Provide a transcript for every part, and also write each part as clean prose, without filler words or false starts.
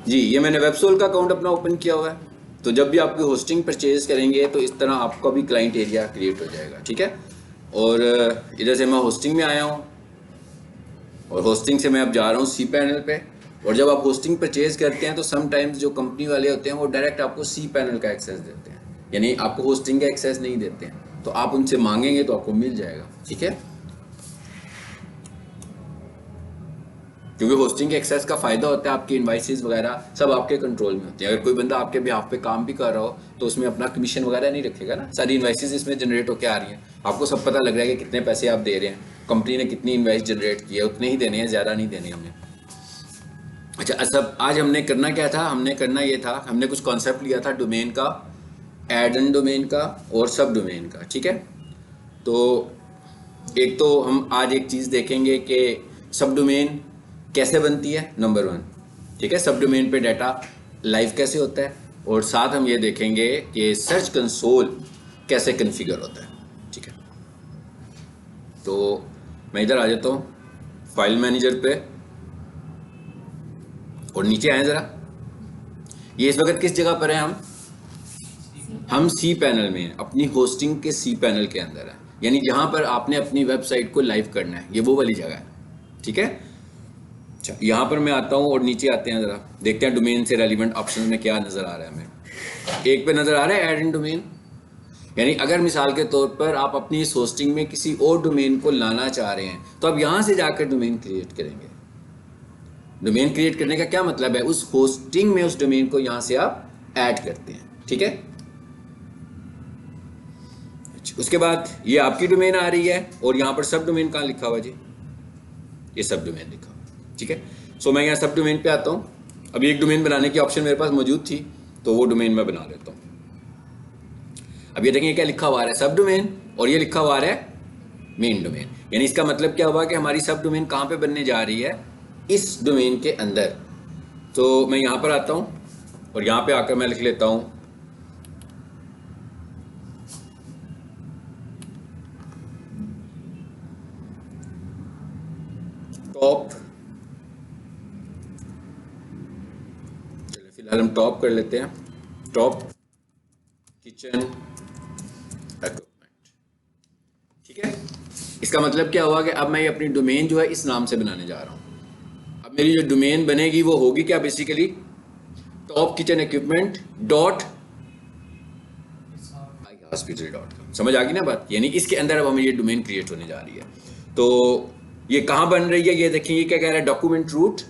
जी, ये मैंने वेबसोल का अकाउंट अपना ओपन किया हुआ है। तो जब भी आप कोई होस्टिंग परचेज करेंगे तो इस तरह आपका भी क्लाइंट एरिया क्रिएट हो जाएगा, ठीक है। और इधर से मैं होस्टिंग में आया हूँ और होस्टिंग से मैं अब जा रहा हूँ सी पैनल पे। और जब आप होस्टिंग परचेज करते हैं तो समटाइम्स जो कंपनी वाले होते हैं वो डायरेक्ट आपको सी पैनल का एक्सेस देते हैं, यानी आपको होस्टिंग का एक्सेस नहीं देते हैं। तो आप उनसे मांगेंगे तो आपको मिल जाएगा, ठीक है। क्योंकि होस्टिंग के एक्सेस का फायदा होता है आपके इनवाइसेस वगैरह सब आपके कंट्रोल में होते हैं। अगर कोई बंदा आपके बिहाफ पे काम भी कर रहा हो तो उसमें अपना कमीशन वगैरह नहीं रखेगा ना, सारी इनवाइसेस इसमें जनरेट होकर आ रही हैं, आपको सब पता लग रहा है कि कितने पैसे आप दे रहे हैं, कंपनी ने कितनी इनवाइस जनरेट की है, उतने ही देने हैं, ज़्यादा नहीं देने हमें। अच्छा, सब आज हमने करना क्या था, हमने करना ये था, हमने कुछ कॉन्सेप्ट लिया था डोमेन का, एड एंड डोमेन का और सब डोमेन का, ठीक है। तो एक तो हम आज एक चीज़ देखेंगे कि सब डोमेन कैसे बनती है, नंबर वन, ठीक है। सब डोमेन पे डाटा लाइव कैसे होता है, और साथ हम ये देखेंगे कि सर्च कंसोल कैसे कॉन्फ़िगर होता है, ठीक है। तो मैं इधर आ जाता हूँ फाइल मैनेजर पे और नीचे आए ज़रा। ये इस वक्त किस जगह पर है, हम सी पैनल में हैं, अपनी होस्टिंग के सी पैनल के अंदर है, यानी जहाँ पर आपने अपनी वेबसाइट को लाइव करना है, ये वो वाली जगह है, ठीक है। अच्छा, यहाँ पर मैं आता हूँ और नीचे आते हैं, ज़रा देखते हैं डोमेन से रेलिवेंट ऑप्शन में क्या नज़र आ रहा है हमें। एक पे नज़र आ रहा है ऐड इन डोमेन, यानी अगर मिसाल के तौर पर आप अपनी इस होस्टिंग में किसी और डोमेन को लाना चाह रहे हैं तो आप यहाँ से जाकर डोमेन क्रिएट करेंगे। डोमेन क्रिएट करने का क्या मतलब है, उस होस्टिंग में उस डोमेन को यहाँ से आप ऐड करते हैं, ठीक है। उसके बाद ये आपकी डोमेन आ रही है और यहाँ पर सब डोमेन कहाँ लिखा हुआ जी, ये सब डोमेन लिखा हुआ, ठीक है। सो मैं यहाँ सब डोमेन पे आता हूँ। अभी एक डोमेन बनाने की ऑप्शन मेरे पास मौजूद थी तो वो डोमेन मैं बना लेता हूँ। अब ये देखें क्या लिखा हुआ है, सब डोमेन, और ये लिखा हुआ है मेन डोमेन। यानी इसका मतलब क्या हुआ कि हमारी सब डोमेन कहाँ पे बनने जा रही है, इस डोमेन के अंदर। तो मैं यहाँ पर आता हूँ और यहाँ पे आकर मैं लिख लेता हूँ टॉप, फिलहाल हम टॉप कर लेते हैं, टॉप किचन इक्विपमेंट, ठीक है। इसका मतलब क्या हुआ कि अब मैं ये अपनी डोमेन जो है इस नाम से बनाने जा रहा हूँ। अब मेरी जो डोमेन बनेगी वो होगी क्या, basically top kitchen equipment dot hospital. समझ आ गई ना बात, यानी इसके अंदर अब हमें ये डोमेन क्रिएट होने जा रही है। तो ये कहाँ बन रही है, ये देखिए ये क्या कह रहा है, डॉक्यूमेंट रूट।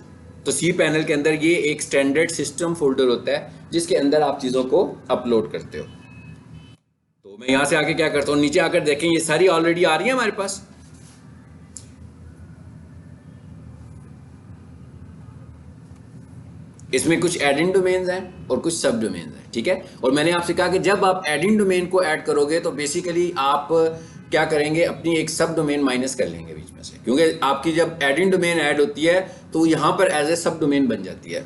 तो सी पैनल के अंदर ये एक स्टैंडर्ड सिस्टम फोल्डर होता है जिसके अंदर आप चीज़ों को अपलोड करते हो। तो मैं यहाँ से आके क्या करता हूँ, नीचे आकर देखें ये सारी ऑलरेडी आ रही है हमारे पास। इसमें कुछ एड इन डोमेन्स हैं और कुछ सब डोमेन्स हैं, ठीक है। और मैंने आपसे कहा कि जब आप एड इन डोमेन को ऐड करोगे तो बेसिकली आप क्या करेंगे, अपनी एक सब डोमेन माइनस कर लेंगे बीच में से, क्योंकि आपकी जब एड इन डोमेन ऐड होती है तो यहाँ पर एज ए सब डोमेन बन जाती है।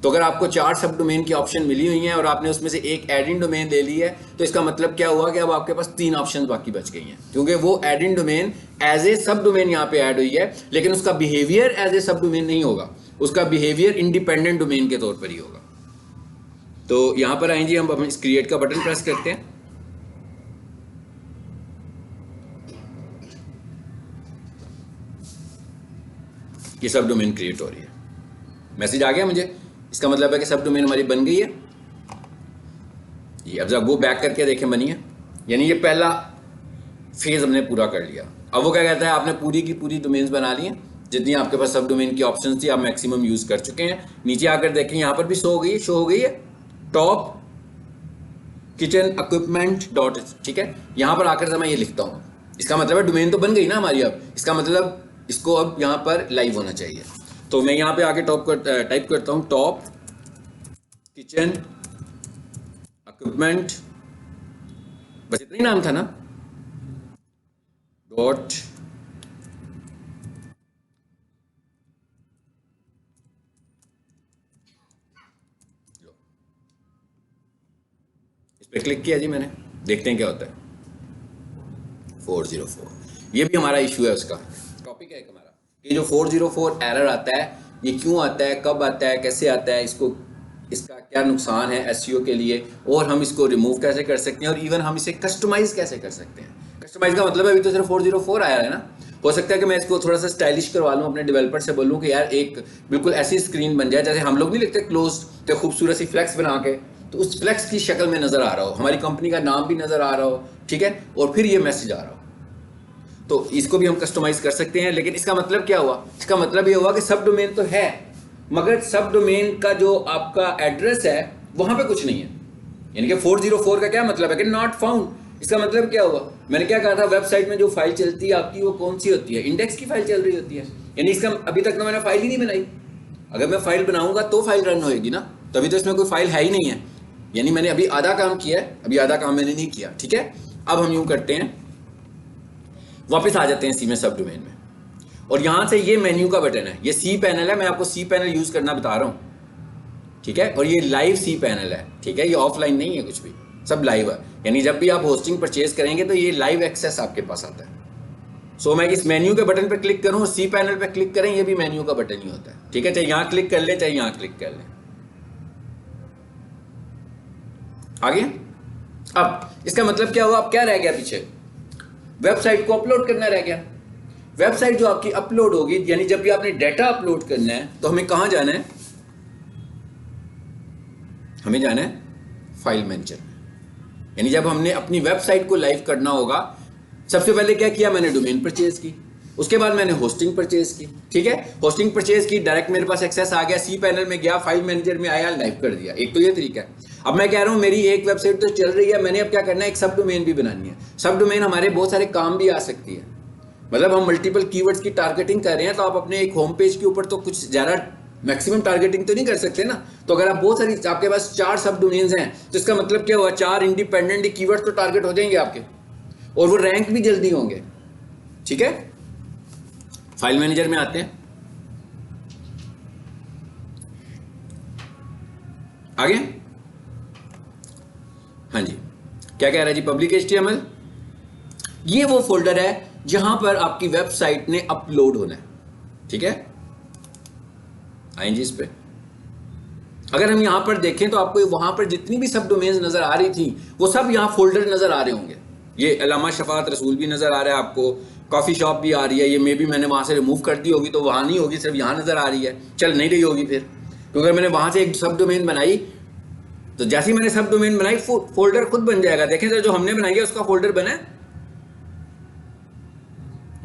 तो अगर आपको 4 सब डोमेन की ऑप्शन मिली हुई हैं और आपने उसमें से एक एड इन डोमेन ले ली है तो इसका मतलब क्या हुआ कि अब आपके पास 3 ऑप्शन बाकी बच गई हैं, क्योंकि वो add in domain as a subdomain यहाँ पे ऐड हुई है, लेकिन उसका बिहेवियर एज ए सब डोमेन नहीं होगा, उसका बिहेवियर इंडिपेंडेंट डोमेन के तौर पर ही होगा। तो यहां पर आएंगे हम इस क्रिएट का बटन प्रेस करते हैं। ये सब डोमेन क्रिएट हो रही है, मैसेज आ गया मुझे, इसका मतलब है कि सब डोमेन हमारी बन गई है। ये अब जरा गो बैक करके देखें बनी है, यानी ये पहला फेज हमने पूरा कर लिया। अब वो क्या कहता है, आपने पूरी की पूरी डोमेन्स बना ली हैं, जितनी आपके पास सब डोमेन की ऑप्शंस थी आप मैक्सिमम यूज कर चुके हैं। नीचे आकर देखें यहाँ पर भी शो हो गई है टॉप किचन इक्विपमेंट डॉट, ठीक है। यहाँ पर आकर मैं ये लिखता हूँ, इसका मतलब है डोमेन तो बन गई ना हमारी। अब इसका मतलब इसको अब यहाँ पर लाइव होना चाहिए। तो मैं यहाँ पे आके टाइप करता हूँ टॉप किचन इक्विपमेंट, बस इतना ही नाम था ना, डॉट इस पर क्लिक किया जी मैंने, देखते हैं क्या होता है। 404 ये भी हमारा इशू है, उसका टॉपिक है हमारा ये जो 404 एरर आता है, ये क्यों आता है, कब आता है, कैसे आता है, इसका क्या नुकसान है एसईओ के लिए, और हम इसको रिमूव कैसे कर सकते हैं, और इवन हम इसे कस्टमाइज कैसे कर सकते हैं। कस्टमाइज का मतलब अभी तो सिर्फ 404 आया है ना, हो सकता है कि मैं इसको थोड़ा सा स्टाइलिश करवा लूँ, अपने डेवलपर से बोलूँ कि यार एक बिल्कुल ऐसी स्क्रीन बन जाए जैसे हम लोग नहीं लिखते क्लोज, तो खूबसूरत सी फ्लेक्स बना के, तो उस फ्लेक्स की शक्ल में नजर आ रहा हो, हमारी कंपनी का नाम भी नजर आ रहा हो, ठीक है, और फिर ये मैसेज आ रहा हो, तो इसको भी हम कस्टमाइज कर सकते हैं। लेकिन इसका मतलब क्या हुआ, इसका मतलब ये हुआ कि सब डोमेन तो है, मगर सब डोमेन का जो आपका एड्रेस है वहां पे कुछ नहीं है। यानी कि 404 का क्या मतलब है कि नॉट फाउंड। इसका मतलब क्या हुआ, मैंने क्या कहा था, वेबसाइट में जो फाइल चलती है आपकी वो कौन सी होती है, इंडेक्स की फाइल चल रही होती है। यानी इसका अभी तक तो मैंने फाइल ही नहीं बनाई, अगर मैं फाइल बनाऊंगा तो फाइल रन होएगी ना, तभी तो इसमें कोई फाइल है ही नहीं है। यानी मैंने अभी आधा काम किया है, अभी आधा काम मैंने नहीं किया, ठीक है। अब हम यूं करते हैं, वापस आ जाते हैं सी में, सब डोमेन में, और यहां से ये मेन्यू का बटन है, ये सी पैनल है, मैं आपको सी पैनल यूज करना बता रहा हूं, ठीक है। और ये लाइव सी पैनल है, ठीक है, ये ऑफलाइन नहीं है कुछ भी, सब लाइव है। यानी जब भी आप होस्टिंग परचेज करेंगे तो ये लाइव एक्सेस आपके पास आता है। सो मैं इस मेन्यू के बटन पर क्लिक करूं, सी पैनल पर क्लिक करें, ये भी मेन्यू का बटन ही होता है, ठीक है। चाहे यहां क्लिक कर ले, चाहे यहां क्लिक कर ले। आगे अब इसका मतलब क्या हुआ, अब क्या रह गया पीछे, वेबसाइट को अपलोड करना रह गया। वेबसाइट जो आपकी अपलोड होगी, यानी जब भी आपने डाटा अपलोड करना है तो हमें कहां जाना है, हमें जाना है फाइल मैनेजर में। यानी जब हमने अपनी वेबसाइट को लाइव करना होगा, सबसे पहले क्या किया, मैंने डोमेन परचेज की, उसके बाद मैंने होस्टिंग परचेज की, ठीक है। होस्टिंग परचेज की, डायरेक्ट मेरे पास एक्सेस आ गया, सी पैनल में गया, फाइल मैनेजर में आया, लाइव कर दिया। एक तो ये तरीका है। अब मैं कह रहा हूं मेरी एक वेबसाइट तो चल रही है, मैंने अब क्या करना है, एक सब डोमेन भी बनानी है। सब डोमेन हमारे बहुत सारे काम भी आ सकती है, मतलब हम मल्टीपल कीवर्ड्स की टारगेटिंग कर रहे हैं, तो आप अपने एक होम पेज के ऊपर तो कुछ ज़्यादा मैक्सिमम टारगेटिंग तो नहीं कर सकते ना। तो अगर आप बहुत सारी, आपके पास 4 सब डोमेन्स हैं, तो इसका मतलब क्या हुआ, 4 इंडिपेंडेंट कीवर्ड्स तो टारगेट हो जाएंगे आपके, और वो रैंक भी जल्दी होंगे, ठीक है। फाइल मैनेजर में आते हैं, आगे, हाँ जी, क्या कह रहा है जी, पब्लिक HTML, ये वो फोल्डर है जहां पर आपकी वेबसाइट ने अपलोड होना है, ठीक है। आएंगे इस पे, अगर हम यहां पर देखें तो आपको वहां पर जितनी भी सब डोमेन्स नजर आ रही थी वो सब यहां फोल्डर नजर आ रहे होंगे। ये अल्लामा शफात रसूल भी नजर आ रहा है आपको, कॉफी शॉप भी आ रही है, ये मे भी मैंने वहां से रिमूव कर दी होगी तो वहां नहीं होगी, सिर्फ यहां नजर आ रही है, चल नहीं रही होगी फिर, क्योंकि मैंने वहां से एक सब डोमेन बनाई, तो जैसे ही मैंने सब डोमेन बनाई फोल्डर खुद बन जाएगा। देखें सर, जो हमने बनाई है उसका फोल्डर बना है।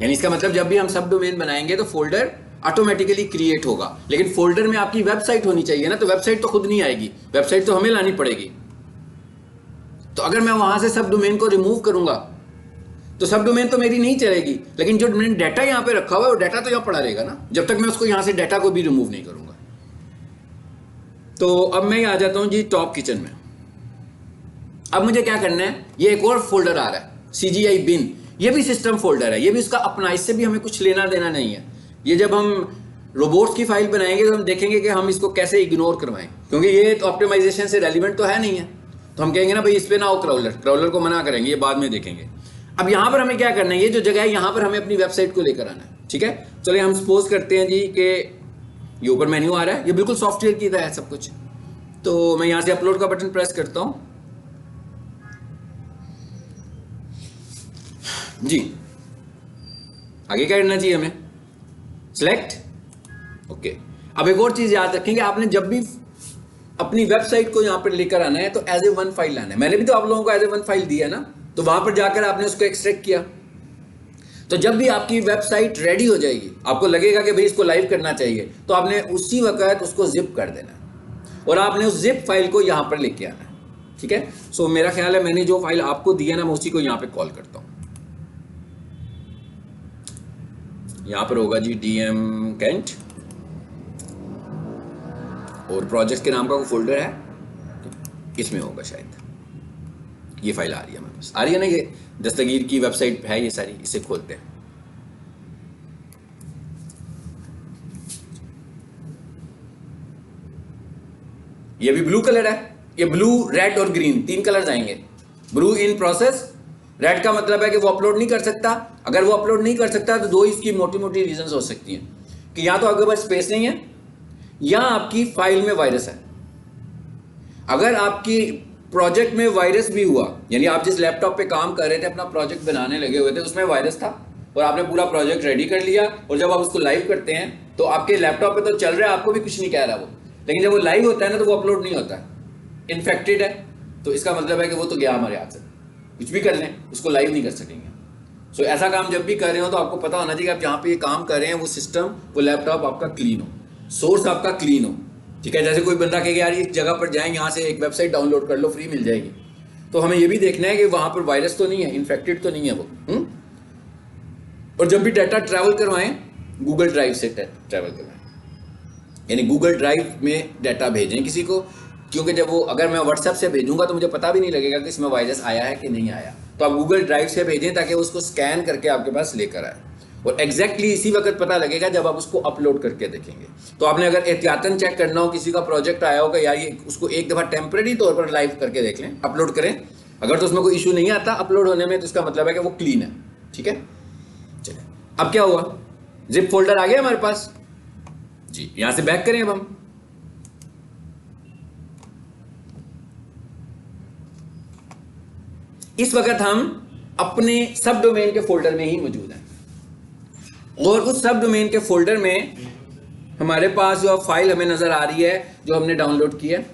यानी इसका मतलब जब भी हम सब डोमेन बनाएंगे तो फोल्डर ऑटोमेटिकली क्रिएट होगा, लेकिन फोल्डर में आपकी वेबसाइट होनी चाहिए ना, तो वेबसाइट तो खुद नहीं आएगी, वेबसाइट तो हमें लानी पड़ेगी। तो अगर मैं वहां से सब डोमेन को रिमूव करूंगा तो सब डोमेन तो मेरी नहीं चलेगी, लेकिन जो मैंने डाटा यहां पे रखा हुआ है वो डाटा तो यहां पड़ा रहेगा ना, जब तक मैं उसको यहां से डाटा को भी रिमूव नहीं करूंगा। तो अब मैं आ जाता हूं जी टॉप किचन में। अब मुझे क्या करना है, ये एक और फोल्डर आ रहा है CGI बिन, ये भी सिस्टम फोल्डर है, ये भी उसका अपना, इससे भी हमें कुछ लेना देना नहीं है। ये जब हम रोबोट्स की फाइल बनाएंगे तो हम देखेंगे कि हम इसको कैसे इग्नोर करवाएं, क्योंकि ये तो ऑप्टिमाइजेशन से रेलिवेंट तो है नहीं है, तो हम कहेंगे ना भाई इस पे ना हो, क्राउलर को मना करेंगे, ये बाद में देखेंगे। अब यहां पर हमें क्या करना है, ये जो जगह है यहां पर हमें अपनी वेबसाइट को लेकर आना है, ठीक है। चलिए हम सपोज करते हैं जी कि ये ऊपर मेन्यू आ रहा है, ये बिल्कुल सॉफ्टवेयर की तरह है सब कुछ, तो मैं यहां से अपलोड का बटन प्रेस करता हूं जी। आगे क्या करना चाहिए हमें, सिलेक्ट, ओके। अब एक और चीज याद रखेंगे, आपने जब भी अपनी वेबसाइट को यहां पर लेकर आना है तो एज ए वन फाइल लाना है। मैंने भी तो आप लोगों को एज ए वन फाइल दिया है ना, तो वहां पर जाकर आपने उसको एक्सट्रैक्ट किया, तो जब भी आपकी वेबसाइट रेडी हो जाएगी, आपको लगेगा कि भाई इसको लाइव करना चाहिए, तो आपने उसी वक्त उसको जिप कर देना है और आपने उस जिप फाइल को यहां पर लेके आना है, ठीक है। सो मेरा ख्याल है मैंने जो फाइल आपको दी है ना, मैं उसी को यहां पर कॉल करता हूं। यहां पर होगा जी DM कैंट, और प्रोजेक्ट के नाम का कोई फोल्डर है, इसमें होगा शायद, ये फाइल आ रही है हमारे पास, आ रही है ना, ये दस्तगीर की वेबसाइट है ये सारी, इसे खोलते हैं। ये भी ब्लू कलर है, ये ब्लू, रेड और ग्रीन 3 कलर्स आएंगे, ब्लू इन प्रोसेस, रेड का मतलब है कि वो अपलोड नहीं कर सकता। अगर वो अपलोड नहीं कर सकता तो दो इसकी मोटी मोटी रीजंस हो सकती हैं कि या तो आपके पास स्पेस नहीं है या आपकी फाइल में वायरस है। अगर आपकी प्रोजेक्ट में वायरस भी हुआ, यानी आप जिस लैपटॉप पे काम कर रहे थे, अपना प्रोजेक्ट बनाने लगे हुए थे, उसमें वायरस था और आपने पूरा प्रोजेक्ट रेडी कर लिया और जब आप उसको लाइव करते हैं तो आपके लैपटॉप पे तो चल रहा है, आपको भी कुछ नहीं कह रहा वो, लेकिन जब वो लाइव होता है ना तो वो अपलोड नहीं होता है, इन्फेक्टेड है। तो इसका मतलब है कि वो तो गया हमारे हाथ से, कुछ भी कर लें उसको लाइव नहीं कर सकेंगे। सो ऐसा काम जब भी कर रहे हो तो आपको पता होना चाहिए कि आप जहाँ पे ये काम कर रहे हैं वो सिस्टम, वो लैपटॉप आपका क्लीन हो, सोर्स आपका क्लीन हो। ठीक है, जैसे कोई बंदा कहेगा यार इस जगह पर जाएं, यहाँ से एक वेबसाइट डाउनलोड कर लो, फ्री मिल जाएगी, तो हमें ये भी देखना है कि वहाँ पर वायरस तो नहीं है, इन्फेक्टेड तो नहीं है वो। और जब भी डाटा ट्रैवल करवाएं गूगल ड्राइव से ट्रैवल करवाएं, यानी गूगल ड्राइव में डाटा भेजें किसी को, क्योंकि जब वो, अगर मैं व्हाट्सएप से भेजूंगा तो मुझे पता भी नहीं लगेगा कि इसमें वायरस आया है कि नहीं आया। तो आप गूगल ड्राइव से भेजें ताकि उसको स्कैन करके आपके पास लेकर आए, और एग्जैक्टली इसी वक्त पता लगेगा जब आप उसको अपलोड करके देखेंगे। तो आपने अगर एहतियातन चेक करना हो, किसी का प्रोजेक्ट आया होगा यार ये, उसको एक दफ़ा टेम्परेरी तौर पर लाइव करके देख लें, अपलोड करें। अगर तो उसमें कोई इशू नहीं आता अपलोड होने में तो इसका मतलब है कि वो क्लीन है। ठीक है, चलिए अब क्या हुआ, जिप फोल्डर आ गया हमारे पास जी। यहां से बैक करें अब हम, इस वक्त हम अपने सब डोमेन के फोल्डर में ही मौजूद हैं, और उस सब डोमेन के फोल्डर में हमारे पास जो फाइल हमें नजर आ रही है जो हमने डाउनलोड की है,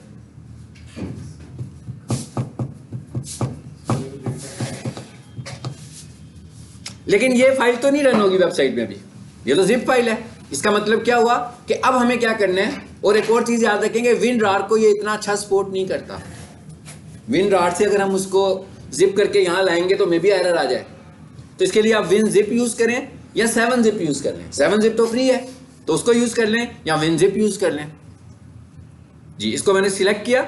लेकिन ये फाइल तो नहीं रन होगी वेबसाइट में अभी, ये तो जिप फाइल है। इसका मतलब क्या हुआ कि अब हमें क्या करना है, और एक और चीज याद रखेंगे, WinRAR को ये इतना अच्छा सपोर्ट नहीं करता। WinRAR से अगर हम उसको जिप करके यहां लाएंगे तो मे भी एरर आ जाए, तो इसके लिए आप WinZip यूज करें या 7zip यूज कर लें। 7zip तो फ्री है तो उसको यूज कर लें, या WinZip यूज कर लें जी। इसको मैंने सिलेक्ट किया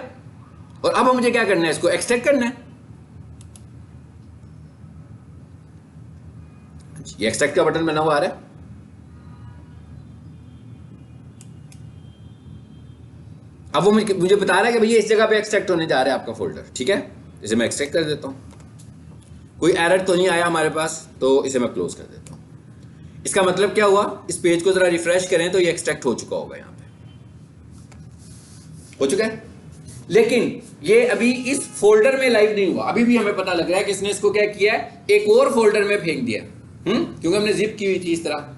और अब मुझे क्या करना है, इसको एक्सट्रैक्ट करना है। ये एक्सट्रैक्ट का बटन बना हुआ आ रहा है, अब वो मुझे बता रहा है कि भैया इस जगह पे एक्सट्रैक्ट होने जा रहा है आपका फोल्डर। ठीक है, इसे मैं एक्सट्रैक्ट कर देता हूं, कोई एरर तो नहीं आया हमारे पास, तो इसे मैं क्लोज कर देता हूं। इसका मतलब क्या हुआ, इस पेज को जरा रिफ्रेश करें तो ये एक्सट्रैक्ट हो चुका होगा, यहां पे हो चुका है, लेकिन ये अभी इस फोल्डर में लाइव नहीं हुआ। अभी भी हमें पता लग रहा है कि इसने इसको क्या किया है, एक और फोल्डर में फेंक दिया, क्योंकि हमने जिप की हुई थी इस तरह।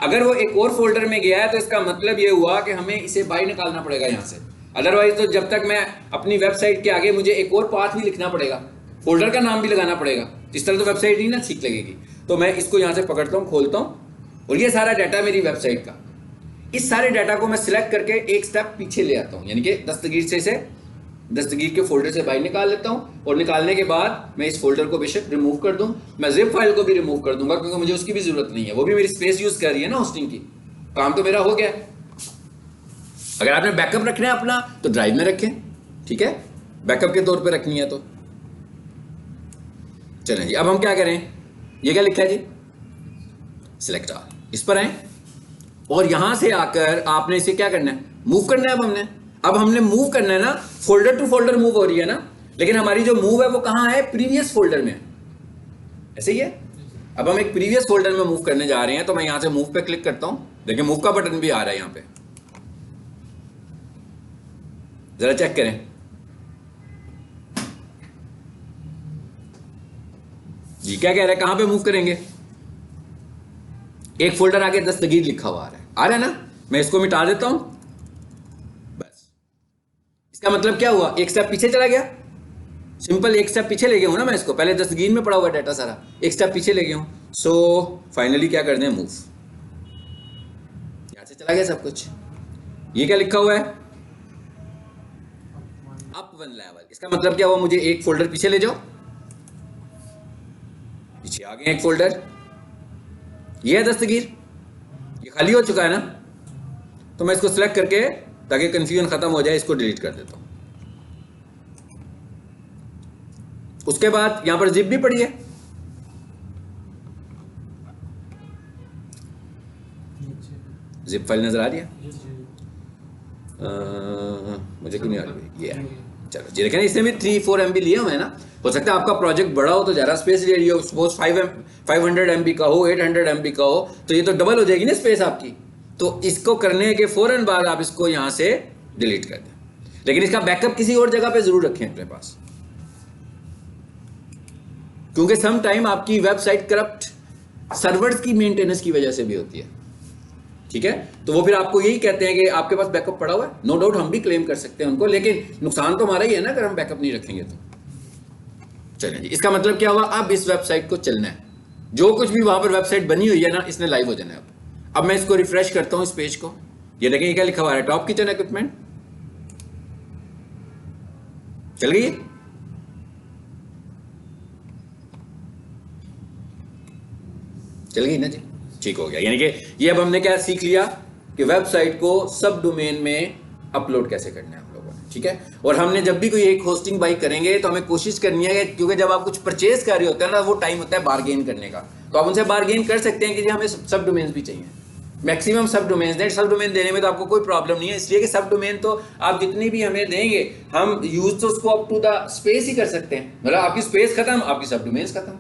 अगर वो एक और फोल्डर में गया है तो इसका मतलब ये हुआ कि हमें इसे बाहर निकालना पड़ेगा यहां से, अदरवाइज तो जब तक मैं अपनी वेबसाइट के आगे मुझे एक और पाथ भी लिखना पड़ेगा, फोल्डर का नाम भी लगाना पड़ेगा, इस तरह तो वेबसाइट ही ना ठीक लगेगी। तो मैं इसको यहां से पकड़ता हूं, खोलता हूं, और ये सारा डाटा मेरी वेबसाइट का, इस सारे डाटा को मैं सिलेक्ट करके एक स्टेप पीछे ले आता हूं, यानी कि दस्तगीर से इसे दस्तगीर के फोल्डर से बाहर निकाल लेता हूं, और निकालने के बाद मैं इस फोल्डर को बेशक रिमूव कर दूं, मैं जिप फाइल को भी रिमूव कर दूंगा क्योंकि मुझे उसकी भी जरूरत नहीं है, वो भी मेरी स्पेस यूज कर रही है ना होस्टिंग की, काम तो मेरा हो गया। अगर आपने बैकअप रखना है अपना तो ड्राइव में रखें, ठीक है, बैकअप के तौर पे रखनी है तो। चलें जी, अब हम क्या करें, ये क्या लिखा है जी, सिलेक्ट ऑल, इस पर आए और यहां से आकर आपने इसे क्या करना है, मूव करना है। अब हमने मूव करना है ना, फोल्डर टू फोल्डर मूव हो रही है ना, लेकिन हमारी जो मूव है वो कहां है, प्रीवियस फोल्डर में, ऐसे ही है। अब हम एक प्रीवियस फोल्डर में मूव करने जा रहे हैं, तो मैं यहां से मूव पे क्लिक करता हूं, देखिए मूव का बटन भी आ रहा है यहां पे, जरा चेक करें। जी क्या कह रहे हैं, कहां पे मूव करेंगे, एक फोल्डर आगे दस्तगीर लिखा हुआ आ रहा है ना, मैं इसको मिटा देता हूं, बस। इसका मतलब क्या हुआ, एक स्टेप पीछे चला गया, सिंपल एक स्टेप पीछे ले गया हूं ना मैं इसको, पहले दस्तगीर में पड़ा हुआ डाटा सारा, एक स्टेप पीछे ले गया हूं। सो फाइनली क्या कर दें, मूव, यहां से चला गया सब कुछ। ये क्या लिखा हुआ है, अप 1 लेवल, इसका मतलब क्या हुआ, मुझे एक फोल्डर पीछे ले जाओ, पीछे आ गए एक फोल्डर, ये है दस्तगीर, ये खाली हो चुका है ना, तो मैं इसको सिलेक्ट करके ताकि कंफ्यूजन खत्म हो जाए इसको डिलीट कर देता हूं। उसके बाद यहां पर जिप भी पड़ी है, जिप फाइल नजर आ रही है, मुझे क्यों नहीं आ रही, ये है चलो जी, देखें इसने भी 3-4 MB लिए हुए हैं ना। हो सकता है आपका प्रोजेक्ट बड़ा हो तो ज़्यादा स्पेस ले रही हो, सपोज 500 MB का हो, 800 MB का हो, तो ये तो डबल हो जाएगी ना स्पेस आपकी। तो इसको करने के फौरन बाद आप इसको यहाँ से डिलीट कर दें, लेकिन इसका बैकअप किसी और जगह पे जरूर रखें अपने पास, क्योंकि सम टाइम आपकी वेबसाइट करप्ट सर्वर्स की मेंटेनेंस की वजह से भी होती है, ठीक है। तो वो फिर आपको यही कहते हैं कि आपके पास बैकअप पड़ा हुआ है। नो डाउट हम भी क्लेम कर सकते हैं उनको, लेकिन नुकसान तो हमारा ही है ना अगर हम बैकअप नहीं रखेंगे तो। चलिए जी, इसका मतलब क्या हुआ, अब इस वेबसाइट को चलना है, जो कुछ भी वहां पर वेबसाइट बनी हुई है ना, इसने लाइव हो जाना है। अब मैं इसको रिफ्रेश करता हूं इस पेज को, ये देखें क्या लिखा हुआ है, टॉप किचन इक्विपमेंट। चल गई, चल गई ना जी, ठीक हो गया। यानी कि ये अब हमने क्या सीख लिया कि वेबसाइट को सब डोमेन में अपलोड कैसे करना है हम लोगों ने, ठीक है। और हमने जब भी कोई एक होस्टिंग बाई करेंगे तो हमें कोशिश करनी है, क्योंकि जब आप कुछ परचेज कर रहे होते हैं ना, वो टाइम होता है बार्गेन करने का, तो आप उनसे बार्गेन कर सकते हैं कि जी हमें सब डोमेन्स भी चाहिए, मैक्सिमम सब डोमेन्स दें। सब डोमेन देने में तो आपको कोई प्रॉब्लम नहीं है, इसलिए कि सब डोमेन तो आप जितनी भी हमें देंगे हम यूज तो उसको अप टू द स्पेस ही कर सकते हैं। मतलब आपकी स्पेस खत्म, आपकी सब डोमेन्स खत्म।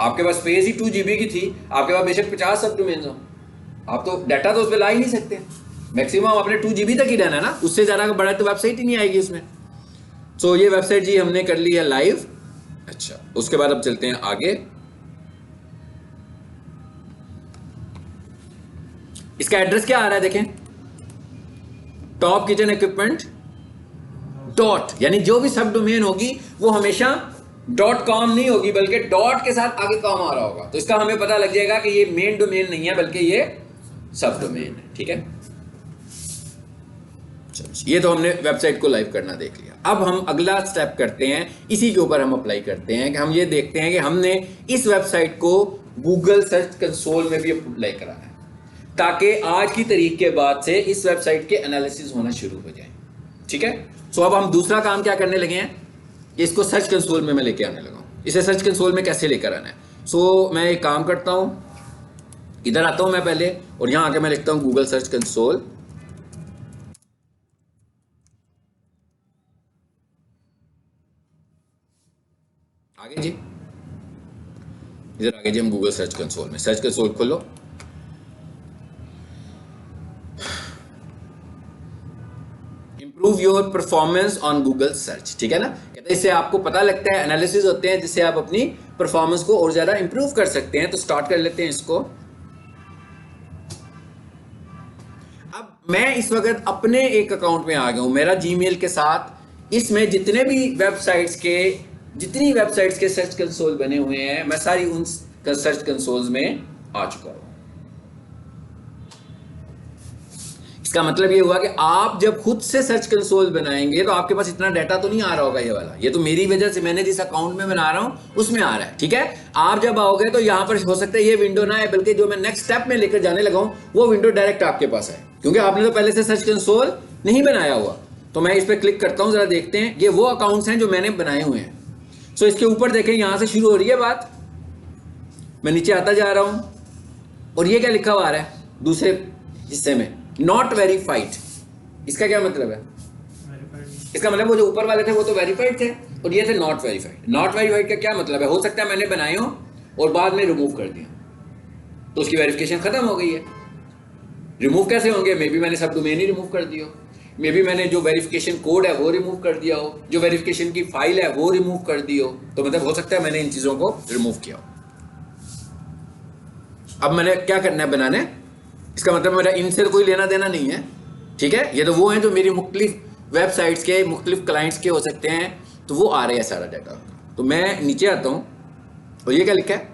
आपके पास स्पेस ही 2 GB की थी, आपके पास बेशक 50 सब डोमेन्स हो, आप तो डाटा तो उस पर ला ही नहीं सकते। मैक्सिमम आपने 2 GB तक ही रहना है ना, उससे ज़्यादा बड़ा तो वेबसाइट ही नहीं आएगी उसमें। सो ये वेबसाइट जी हमने कर ली है लाइव। अच्छा, उसके बाद अब चलते हैं आगे। इसका एड्रेस क्या आ रहा है देखें, टॉप किचन इक्विपमेंट डॉट, यानी जो भी सब डोमेन होगी वो हमेशा .com नहीं होगी, बल्कि डॉट के साथ आगे कॉम आ रहा होगा, तो इसका हमें पता लग जाएगा कि ये मेन डोमेन नहीं है बल्कि ये सब डोमेन है, ठीक है। ये तो हमने वेबसाइट को लाइव करना देख लिया। अब हम अगला स्टेप करते हैं, इसी के ऊपर हम अप्लाई करते हैं कि हम ये देखते हैं कि हमने इस वेबसाइट को गूगल सर्च कंसोल में भी अप्लाई कराना है, ताकि आज की तारीख के बाद से इस वेबसाइट के एनालिसिस होना शुरू हो जाए, ठीक है। सो अब हम दूसरा काम क्या करने लगे हैं, इसको सर्च कंसोल में मैं लेके आने लगा हूं। इसे सर्च कंसोल में कैसे लेकर आना है, सो मैं एक काम करता हूं, इधर आता हूं मैं पहले, और यहां आके मैं लिखता हूं गूगल सर्च कंसोल। आगे जी, इधर आगे जी हम गूगल सर्च कंसोल में, सर्च कंसोल खोलो। Improve your performance on Google search, ठीक है ना। कहते हैं इससे आपको पता लगता है, एनालिसिस होते हैं जिससे आप अपनी परफॉर्मेंस को और ज्यादा इंप्रूव कर सकते हैं। तो स्टार्ट कर लेते हैं इसको। अब मैं इस वक्त अपने एक अकाउंट में आ गया हूं, मेरा जीमेल के साथ, इसमें जितनी वेबसाइट्स के सर्च कंसोल बने हुए हैं, मैं सारी उन सर्च कंसोल्स में आ चुका हूं। इसका मतलब ये हुआ कि आप जब खुद से सर्च कंसोल बनाएंगे तो आपके पास इतना डाटा तो नहीं आ रहा होगा ये वाला, ये तो मेरी वजह से, मैंने जिस अकाउंट में बना रहा हूं उसमें आ रहा है, ठीक है। आप जब आओगे तो यहां पर हो सकता है ये विंडो ना है, बल्कि जो मैं नेक्स्ट स्टेप में लेकर जाने लगा हूं वो विंडो डायरेक्ट आपके पास है, क्योंकि आपने तो पहले से सर्च कंसोल नहीं बनाया हुआ। तो मैं इस पर क्लिक करता हूं, जरा देखते हैं, ये वो अकाउंट्स हैं जो मैंने बनाए हुए हैं। सो इसके ऊपर देखें, यहां से शुरू हो रही है बात, मैं नीचे आता जा रहा हूं, और ये क्या लिखा हुआ आ रहा है दूसरे हिस्से में, नॉट वेरीफाइड। इसका क्या मतलब है, इसका मतलब वो जो ऊपर वाले थे वो तो वेरीफाइड थे और ये थे नॉट वेरीफाइड। नॉट वेरीफाइड का क्या मतलब है, हो सकता है मैंने बनाए हो और बाद में रिमूव कर दिया, तो उसकी वेरिफिकेशन खत्म हो गई है। रिमूव कैसे होंगे, मे बी मैंने सब डोमेन ही रिमूव कर दिया, मे बी मैंने जो वेरिफिकेशन कोड है वो रिमूव कर दिया हो, जो वेरिफिकेशन की फाइल है वो रिमूव कर दी हो, तो मतलब हो सकता है मैंने इन चीजों को रिमूव किया हो। अब मैंने क्या करना है, बनाने, इसका मतलब मेरा इनसे कोई लेना देना नहीं है, ठीक है। ये तो वो हैं जो मेरी मुख्तलिफ वेबसाइट्स के मुख्तलिफ क्लाइंट्स के हो सकते हैं, तो वो आ रहे हैं सारा डाटा। तो मैं नीचे आता हूं और ये क्या लिखा है,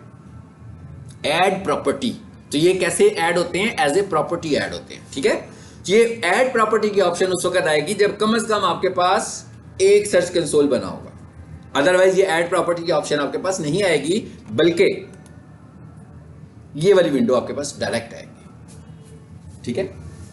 ऐड प्रॉपर्टी। तो ये कैसे ऐड होते हैं, एज ए प्रॉपर्टी ऐड होते हैं, ठीक है। ये ऐड प्रॉपर्टी की ऑप्शन उस वक्त आएगी जब कम से कम आपके पास एक सर्च कंसोल बना होगा, अदरवाइज ये ऐड प्रॉपर्टी की ऑप्शन आपके पास नहीं आएगी, बल्कि ये वाली विंडो आपके पास डायरेक्ट आएगी, ठीक है।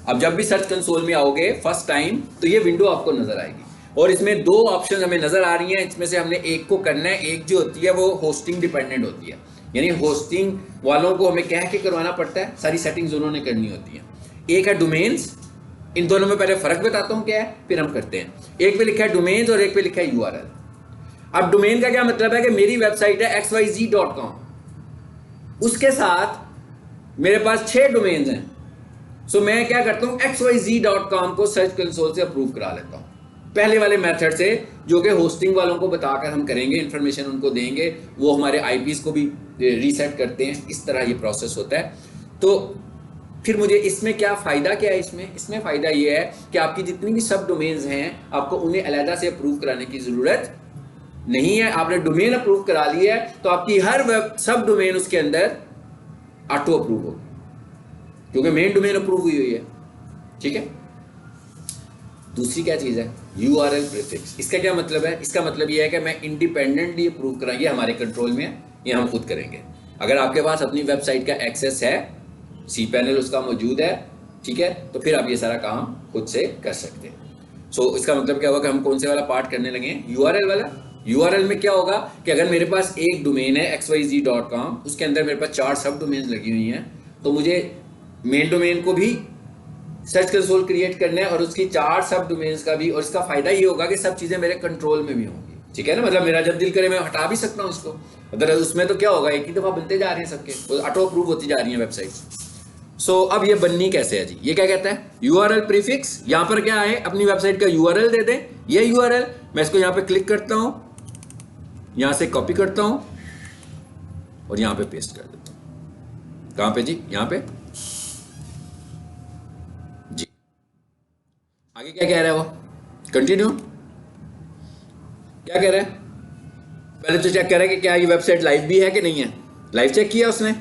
अब जब भी सर्च कंसोल में आओगे फर्स्ट टाइम, तो ये विंडो आपको नजर आएगी, और इसमें 2 ऑप्शन हमें नजर आ रही हैं, इसमें से हमने एक को करना है। एक जो होती है वो होस्टिंग डिपेंडेंट होती है, यानी होस्टिंग वालों को हमें कह के करवाना पड़ता है, सारी सेटिंग्स उन्होंने करनी होती है। एक है डोमेन्स इन दोनों में पहले फर्क बताता हूं क्या है, फिर हम करते हैं। एक पे लिखा है डोमेन्स और एक पे लिखा है यूआरएल। अब डोमेन का क्या मतलब है कि मेरी वेबसाइट है xyz.com, उसके साथ मेरे पास 6 डोमेन्स हैं। सो मैं क्या करता हूं, xyz.com को सर्च कंसोल से अप्रूव करा लेता हूं, पहले वाले मेथड से, जो कि होस्टिंग वालों को बताकर हम करेंगे, इंफॉर्मेशन उनको देंगे, वो हमारे आईपीस को भी रीसेट करते हैं। इस तरह ये प्रोसेस होता है। तो फिर मुझे इसमें क्या फ़ायदा क्या है, इसमें फ़ायदा ये है कि आपकी जितनी भी सब डोमेन्स हैं, आपको उन्हें अलहदा से अप्रूव कराने की ज़रूरत नहीं है। आपने डोमेन अप्रूव करा ली है तो आपकी हर वेब सब डोमेन उसके अंदर ऑटो अप्रूव होगी, क्योंकि मेन डोमेन अप्रूव हुई है। ठीक है। दूसरी क्या चीज़ है, यूआरएल प्रीफिक्स। इसका क्या मतलब है, इसका मतलब ये है कि मैं इंडिपेंडेंटली अप्रूव कराएंगे, हमारे कंट्रोल में है, ये हम खुद करेंगे। अगर आपके पास अपनी वेबसाइट का एक्सेस है, cPanel उसका मौजूद है, ठीक है, तो फिर आप ये सारा काम खुद से कर सकते हैं। सो इसका मतलब क्या होगा कि हम कौन से वाला पार्ट करने लगे हैं, यूआरएल वाला। यूआरएल में क्या होगा कि अगर मेरे पास एक डोमेन है xyz.com, उसके अंदर मेरे पास 4 सब डोमेन लगी हुई हैं, तो मुझे मेन डोमेन को भी सर्च कंसोल क्रिएट करना है और उसकी 4 सब डोमेन्स का भी। और इसका फायदा ये होगा कि सब चीजें मेरे कंट्रोल में भी होंगी। ठीक है ना, मतलब मेरा जब दिल करे मैं हटा भी सकता हूँ इसको। अगर उसमें तो क्या होगा, एक ही दफा बनते जा रहे हैं सबके, ऑटो अप्रूव होती जा रही है वेबसाइट। सो अब ये बननी कैसे है जी, ये क्या कहता है, यूआरएल प्रीफिक्स। यहां पर क्या है, अपनी वेबसाइट का यूआरएल दे दें। ये यूआरएल मैं इसको यहां पे क्लिक करता हूं, यहां से कॉपी करता हूं और यहां पे पेस्ट कर देता हूं। कहां पे जी, यहां पे जी। आगे क्या कह रहा है वो, कंटिन्यू। क्या कह रहा है, पहले तो चेक कर रहा है कि क्या ये वेबसाइट लाइव भी है कि नहीं है। लाइव चेक किया उसने।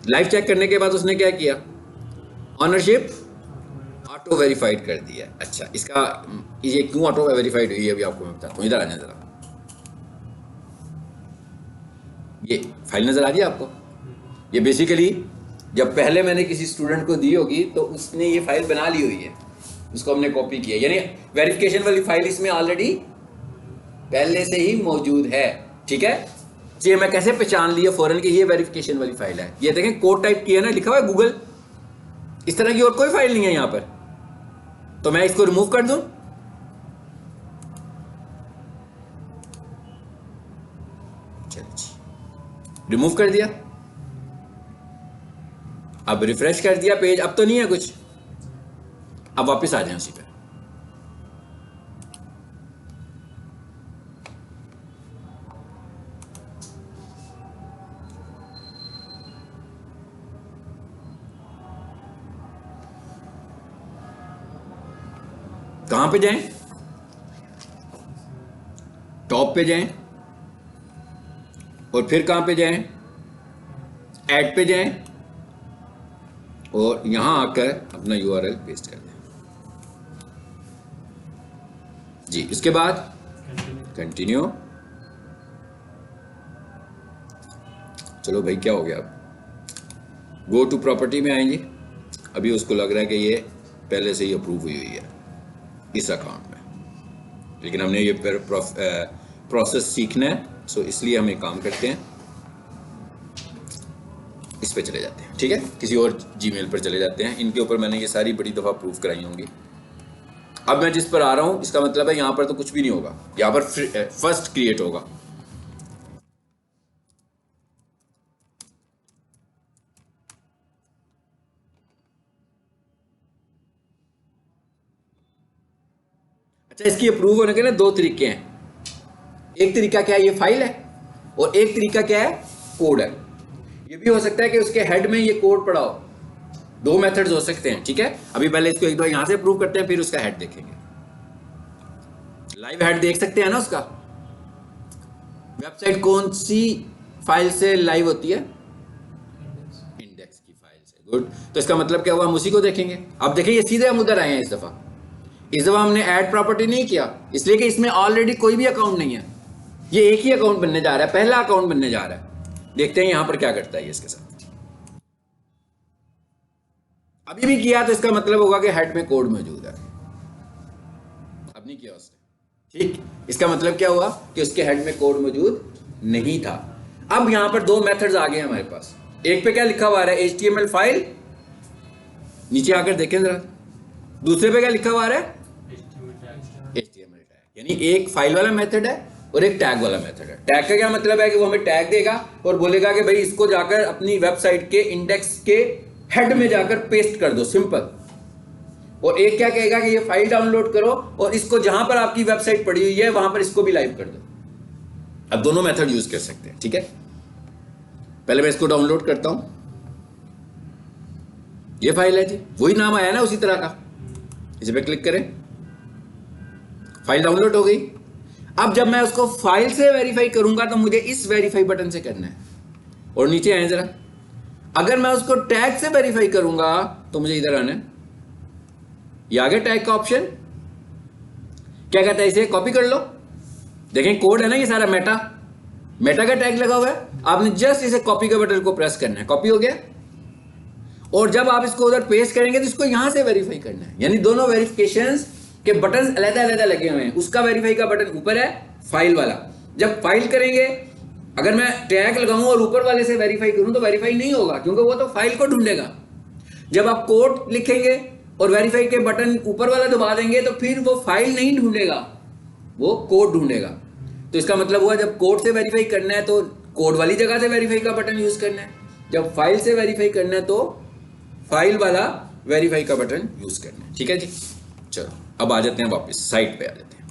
लाइव चेक करने के बाद उसने क्या किया, ऑनरशिप ऑटो वेरीफाइड कर दिया। अच्छा, इसका ये क्यों ऑटो वेरीफाइड हुई है अभी आपको मैं बताता हूँ। इधर आने जरा, ये फाइल नजर आ रही है आपको। ये बेसिकली जब पहले मैंने किसी स्टूडेंट को दी होगी तो उसने ये फाइल बना ली हुई है, उसको हमने कॉपी किया, यानी वेरिफिकेशन वाली फाइल इसमें ऑलरेडी पहले से ही मौजूद है। ठीक है, ये मैं कैसे पहचान लिया फौरन कि ये वेरिफिकेशन वाली फाइल है। ये देखें कोड टाइप किया ना, लिखा हुआ है गूगल, इस तरह की और कोई फाइल नहीं है यहां पर। तो मैं इसको रिमूव कर दूं, चलिए जी, रिमूव कर दिया। अब रिफ्रेश कर दिया पेज, अब तो नहीं है कुछ। अब वापस आ जाए उसी पे। कहां पे जाएं, टॉप पे जाएं और फिर कहां पे जाएं, ऐड पे जाएं और यहां आकर अपना यूआरएल पेस्ट कर दें जी। इसके बाद कंटिन्यू। चलो भाई, क्या हो गया, अब गो टू प्रॉपर्टी में आएंगे। अभी उसको लग रहा है कि ये पहले से ही अप्रूव हुई है इस अकाउंट में, लेकिन हमने ये प्रोसेस सीखना है, सो इसलिए हम एक काम करते हैं, इस पे चले जाते हैं। ठीक है, किसी और जीमेल पर चले जाते हैं। इनके ऊपर मैंने ये सारी बड़ी दफ़ा प्रूफ कराई होंगी। अब मैं जिस पर आ रहा हूं, इसका मतलब है यहां पर तो कुछ भी नहीं होगा, यहां पर फर्स्ट क्रिएट होगा। अच्छा, इसकी अप्रूव होने के ना 2 तरीके हैं। एक तरीका क्या है, ये फाइल है, और एक तरीका क्या है, कोड है। ये भी हो सकता है कि उसके हेड में ये कोड पड़ा हो। 2 मेथड्स हो सकते हैं। ठीक है, अभी पहले इसको एक दो यहां से अप्रूव करते हैं, फिर उसका हेड देखेंगे। लाइव हेड देख सकते हैं ना उसका। वेबसाइट कौन सी फाइल से लाइव होती है, इंडेक्स की फाइल से। गुड, तो इसका मतलब क्या हुआ, हम उसी को देखेंगे। अब देखिए, ये सीधे हम उधर आए हैं। इस दफा हमने ऐड प्रॉपर्टी नहीं किया, इसलिए कि इसमें ऑलरेडी कोई भी अकाउंट नहीं है। ये एक ही अकाउंट बनने जा रहा है, पहला अकाउंट बनने जा रहा है। देखते हैं यहां पर क्या करता है ये इसके साथ। अभी भी किया तो इसका मतलब होगा कि हेड में कोड मौजूद है। अब नहीं किया उसने, ठीक, इसका मतलब क्या हुआ कि उसके हेड में कोड मौजूद नहीं था। अब यहां पर 2 मेथड्स आ गए हमारे पास। एक पे क्या लिखा हुआ है, HTML फाइल। नीचे आकर देखें जरा, दूसरे पे क्या लिखा हुआ आ रहा है? HTML tag. यानी एक फाइल वाला मेथड है और एक टैग वाला मेथड है। टैग का क्या मतलब है कि वो हमें टैग देगा और बोलेगा कि भाई इसको जाकर अपनी वेबसाइट के इंडेक्स के हेड में जाकर पेस्ट कर दो, सिंपल। और एक क्या कहेगा कि ये फाइल डाउनलोड करो और इसको जहां पर आपकी वेबसाइट पड़ी हुई है वहां पर इसको भी लाइव कर दो। अब दोनों मेथड यूज कर सकते हैं, ठीक है। पहले मैं इसको डाउनलोड करता हूं। ये फाइल है जी, वही नाम आया ना उसी तरह का। इस पे क्लिक करें, फाइल डाउनलोड हो गई। अब जब मैं उसको फाइल से वेरीफाई करूंगा तो मुझे इस वेरीफाई बटन से करना है। और नीचे आए जरा, अगर मैं उसको टैग से वेरीफाई करूंगा तो मुझे इधर आना है। ये आ गया टैग का ऑप्शन। क्या कहता है, इसे कॉपी कर लो। देखें कोड है ना ये सारा, मेटा का टैग लगा हुआ है। आपने जस्ट इसे कॉपी के बटन को प्रेस करना है, कॉपी हो गया। और जब आप इसको उधर पेस्ट करेंगे तो इसको यहां से वेरीफाई करना है। यानी दोनों वेरिफिकेशंस के बटन अलग-अलग लगे हुए हैं। उसका वेरीफाई का बटन ऊपर है, फाइल वाला। जब फाइल करेंगे, अगर मैं टैग लगाऊं और ऊपर वाले से वेरीफाई करूं तो वेरीफाई नहीं होगा, क्योंकि वो तो फाइल को ढूंढेगा। जब आप कोड लिखेंगे और वेरीफाई के बटन ऊपर वाला दबा देंगे तो फिर वो फाइल नहीं ढूंढेगा, वो कोड ढूंढेगा। तो इसका मतलब हुआ जब कोड से वेरीफाई करना है तो कोड वाली जगह से वेरीफाई का बटन यूज करना है। जब फाइल से वेरीफाई करना है तो फाइल वाला वेरीफाई का बटन यूज करना है, ठीक है जी। चलो अब आ जाते हैं वापस साइट पे आ जाते हैं।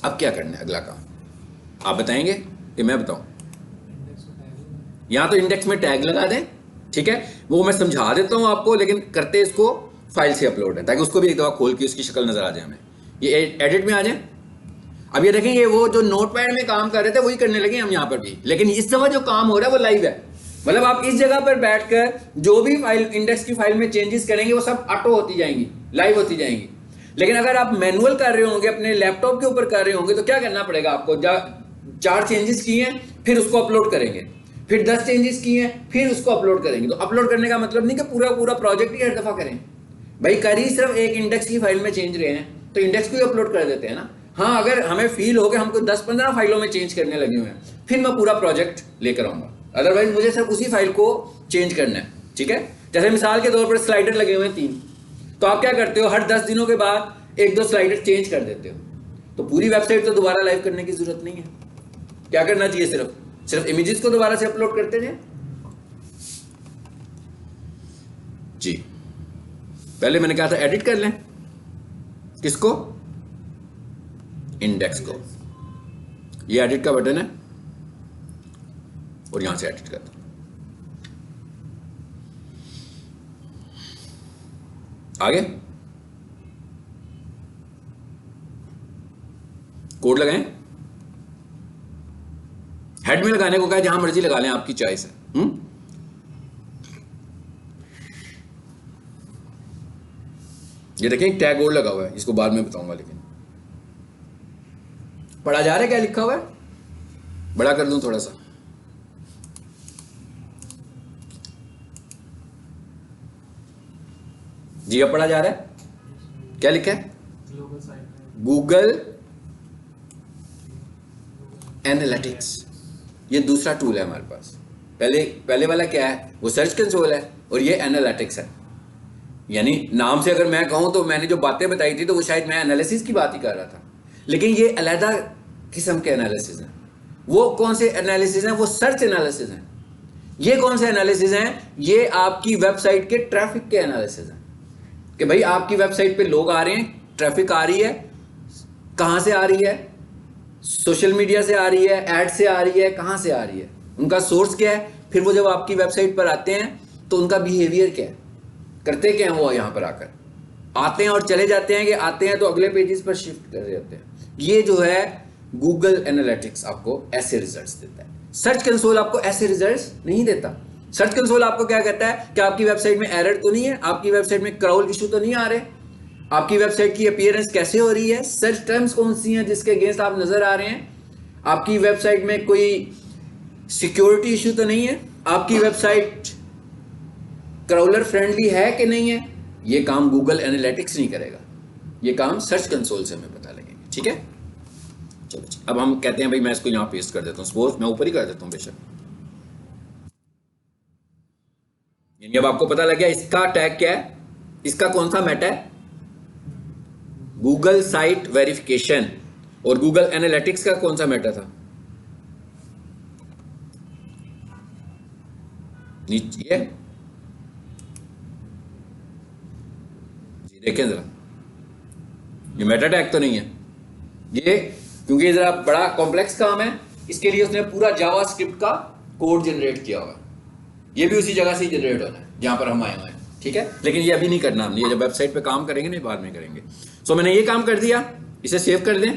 अब क्या करना है अगला काम, आप बताएंगे कि मैं बताऊं? यहां तो इंडेक्स में टैग लगा दें, ठीक है। वो मैं समझा देता हूं आपको, लेकिन करते इसको फाइल से अपलोड है ताकि उसको भी एक दफा खोल के उसकी शक्ल नजर आ जाए हमें। ये एडिट में आ जाए। अब ये देखेंगे वो जो नोटपैड में काम कर रहे थे वही करने लगे हम यहाँ पर भी, लेकिन इस दफा जो काम हो रहा है वो लाइव है। मतलब आप इस जगह पर बैठकर जो भी फाइल इंडेक्स की फाइल में चेंजेस करेंगे वो सब ऑटो होती जाएंगी, लाइव होती जाएंगी। लेकिन अगर आप मैनुअल कर रहे होंगे, अपने लैपटॉप के ऊपर कर रहे होंगे, तो क्या करना पड़ेगा आपको? 4 चेंजेस किए हैं फिर उसको अपलोड करेंगे, फिर 10 चेंजेस किए हैं फिर उसको अपलोड करेंगे। तो अपलोड करने का मतलब नहीं कि पूरा प्रोजेक्ट ही हर दफा करें भाई। कर ही सिर्फ एक इंडेक्स की फाइल में चेंज रहे हैं तो इंडेक्स को ही अपलोड कर देते हैं ना। हाँ, अगर हमें फील हो कि हमको 10-15 फाइलों में चेंज करने लगे हुए हैं फिर मैं पूरा प्रोजेक्ट लेकर आऊंगा। अदरवाइज मुझे सिर्फ उसी फाइल को चेंज करना है, ठीक है। जैसे मिसाल के तौर पर स्लाइडर लगे हुए हैं 3, तो आप क्या करते हो, हर 10 दिनों के बाद 1-2 स्लाइडर चेंज कर देते हो। तो पूरी वेबसाइट तो दोबारा लाइव करने की जरूरत नहीं है। क्या करना चाहिए, सिर्फ इमेजेस को दोबारा से अपलोड करते जाए जी। पहले मैंने कहा था एडिट कर लें, किसको? इंडेक्स को। ये एडिट का बटन है और यहां से एडिट कर दो। आगे कोड लगाएं। हेड में लगाने को कहा, जहां मर्जी लगा लें, आपकी चॉइस है। ये देखें टैग और लगा हुआ है, इसको बाद में बताऊंगा, लेकिन पढ़ा जा रहा है क्या लिखा हुआ है? बड़ा कर दूं थोड़ा सा। जी अब पढ़ा जा रहा है? क्या लिखा है? Google analytics. ये दूसरा टूल है हमारे पास। पहले वाला क्या है? वो सर्च कंसोल है और ये एनालिटिक्स है। यानी नाम से अगर मैं कहूं तो मैंने जो बातें बताई थी तो वो शायद मैं एनालिसिस की बात ही कर रहा था, लेकिन ये अलग किस्म के एनालिसिस हैं। वो कौन से एनालिसिस हैं? वो सर्च एनालिसिस हैं। ये कौन से एनालिसिस हैं? ये आपकी वेबसाइट के ट्रैफिक के एनालिसिस हैं कि भाई आपकी वेबसाइट पे लोग आ रहे हैं, ट्रैफिक आ रही है, कहां से आ रही है? सोशल मीडिया से आ रही है, एड से आ रही है, कहां से आ रही है, उनका सोर्स क्या है, फिर वो जब आपकी वेबसाइट पर आते हैं तो उनका बिहेवियर क्या है, करते क्या है वो यहां पर आकर? आते हैं और चले जाते हैं, कि आते हैं तो अगले पेजेस पर शिफ्ट कर जाते हैं। ये जो है गूगल एनालिटिक्स आपको ऐसे रिजल्ट्स देता है। सर्च कंसोल आपको ऐसे रिजल्ट्स नहीं देता। सर्च कंसोल आपको क्या कहता है कि आपकी वेबसाइट में एरर तो नहीं है, आपकी वेबसाइट में क्रॉल इशू तो नहीं आ रहे, आपकी वेबसाइट की अपीयरेंस कैसे हो रही है, सर्च टर्म्स कौन सी हैं जिसके अगेंस्ट आप नजर आ रहे हैं, आपकी वेबसाइट में कोई सिक्योरिटी इशू तो नहीं है, आपकी वेबसाइट क्रॉलर फ्रेंडली है कि नहीं है। ये काम गूगल एनालिटिक्स नहीं करेगा, ये काम सर्च कंसोल से हमें पता लगेगा, ठीक है। चलो जी, अब हम कहते हैं भाई मैं इसको यहां पेस्ट कर देता हूं, सपोज मैं ऊपर ही कर देता हूं बेशक। यानी अब आपको पता लग गया इसका टैग क्या है, इसका कौन सा मेटा है? Google site verification. और गूगल एनालिटिक्स का कौन सा मेटा था? नीचे जी देखें जरा, ये मेटा टैग तो नहीं है ये, क्योंकि जरा बड़ा कॉम्प्लेक्स काम है, इसके लिए उसने पूरा जावास्क्रिप्ट का कोड जनरेट किया हुआ। ये भी उसी जगह से ही जनरेट होना है जहां पर हम आए हुए हैं, ठीक है। लेकिन ये अभी नहीं करना हमने, ये जब वेबसाइट पे काम करेंगे नहीं, बाद में करेंगे। सो मैंने ये काम कर दिया, इसे सेव कर दें।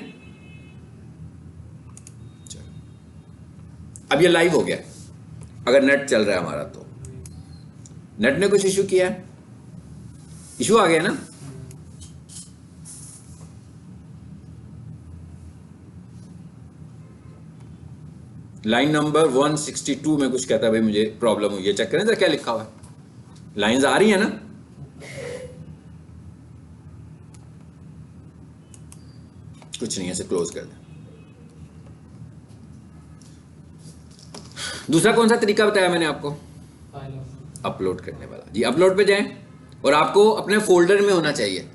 अब ये लाइव हो गया। अगर नेट चल रहा है हमारा तो, नेट ने कुछ इशू किया है, इशू आ गया ना। लाइन नंबर 162 में कुछ कहता है भाई मुझे प्रॉब्लम हुई है, चेक करें जरा क्या लिखा हुआ है। लाइंस आ रही है ना? कुछ नहीं है, इसे क्लोज कर दें। दूसरा कौन सा तरीका बताया मैंने आपको? अपलोड करने वाला। जी अपलोड पे जाएं और आपको अपने फोल्डर में होना चाहिए।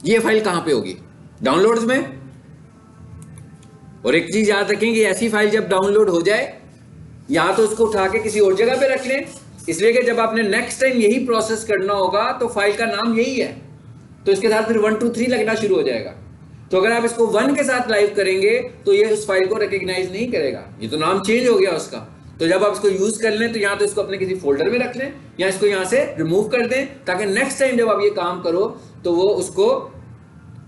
ये फाइल कहां पे होगी? डाउनलोड्स में। और एक चीज याद रखें कि ऐसी फाइल जब डाउनलोड हो जाए, या तो उसको उठा के किसी और जगह पे रख लें, इसलिए कि जब आपने नेक्स्ट टाइम यही प्रोसेस करना होगा तो फाइल का नाम यही है, तो इसके साथ फिर 1 2 3 लगना शुरू हो जाएगा। तो अगर आप इसको 1 के साथ लाइव करेंगे तो ये उस फाइल को रिकॉग्नाइज नहीं करेगा, ये तो नाम चेंज हो गया उसका। तो जब आप इसको यूज कर लें तो या तो इसको अपने किसी फोल्डर में रख लें या इसको यहां से रिमूव कर दें, ताकि नेक्स्ट टाइम जब आप ये काम करो तो वो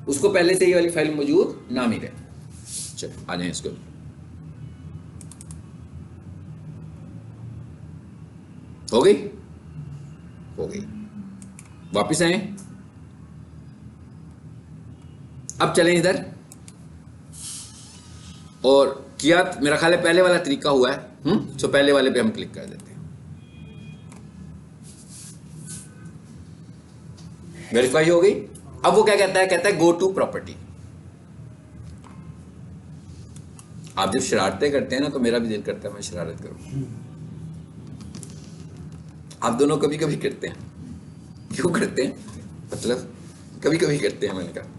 उसको पहले से ही वाली फाइल मौजूद ना मिले। चलो आ जाए इसको। हो गई? हो गई। वापिस आए। अब चलें इधर, और किया मेरा ख्याल है पहले वाला तरीका हुआ है। तो पहले वाले पे हम क्लिक कर देते हैं। वेरीफाई हो गई। अब वो क्या कहता है? कहता है गो टू प्रॉपर्टी। आप जब शरारतें करते हैं ना तो मेरा भी दिल करता है मैं शरारत करूं। आप दोनों कभी कभी करते हैं। क्यों करते हैं? मतलब कभी कभी करते हैं। मैंने कहा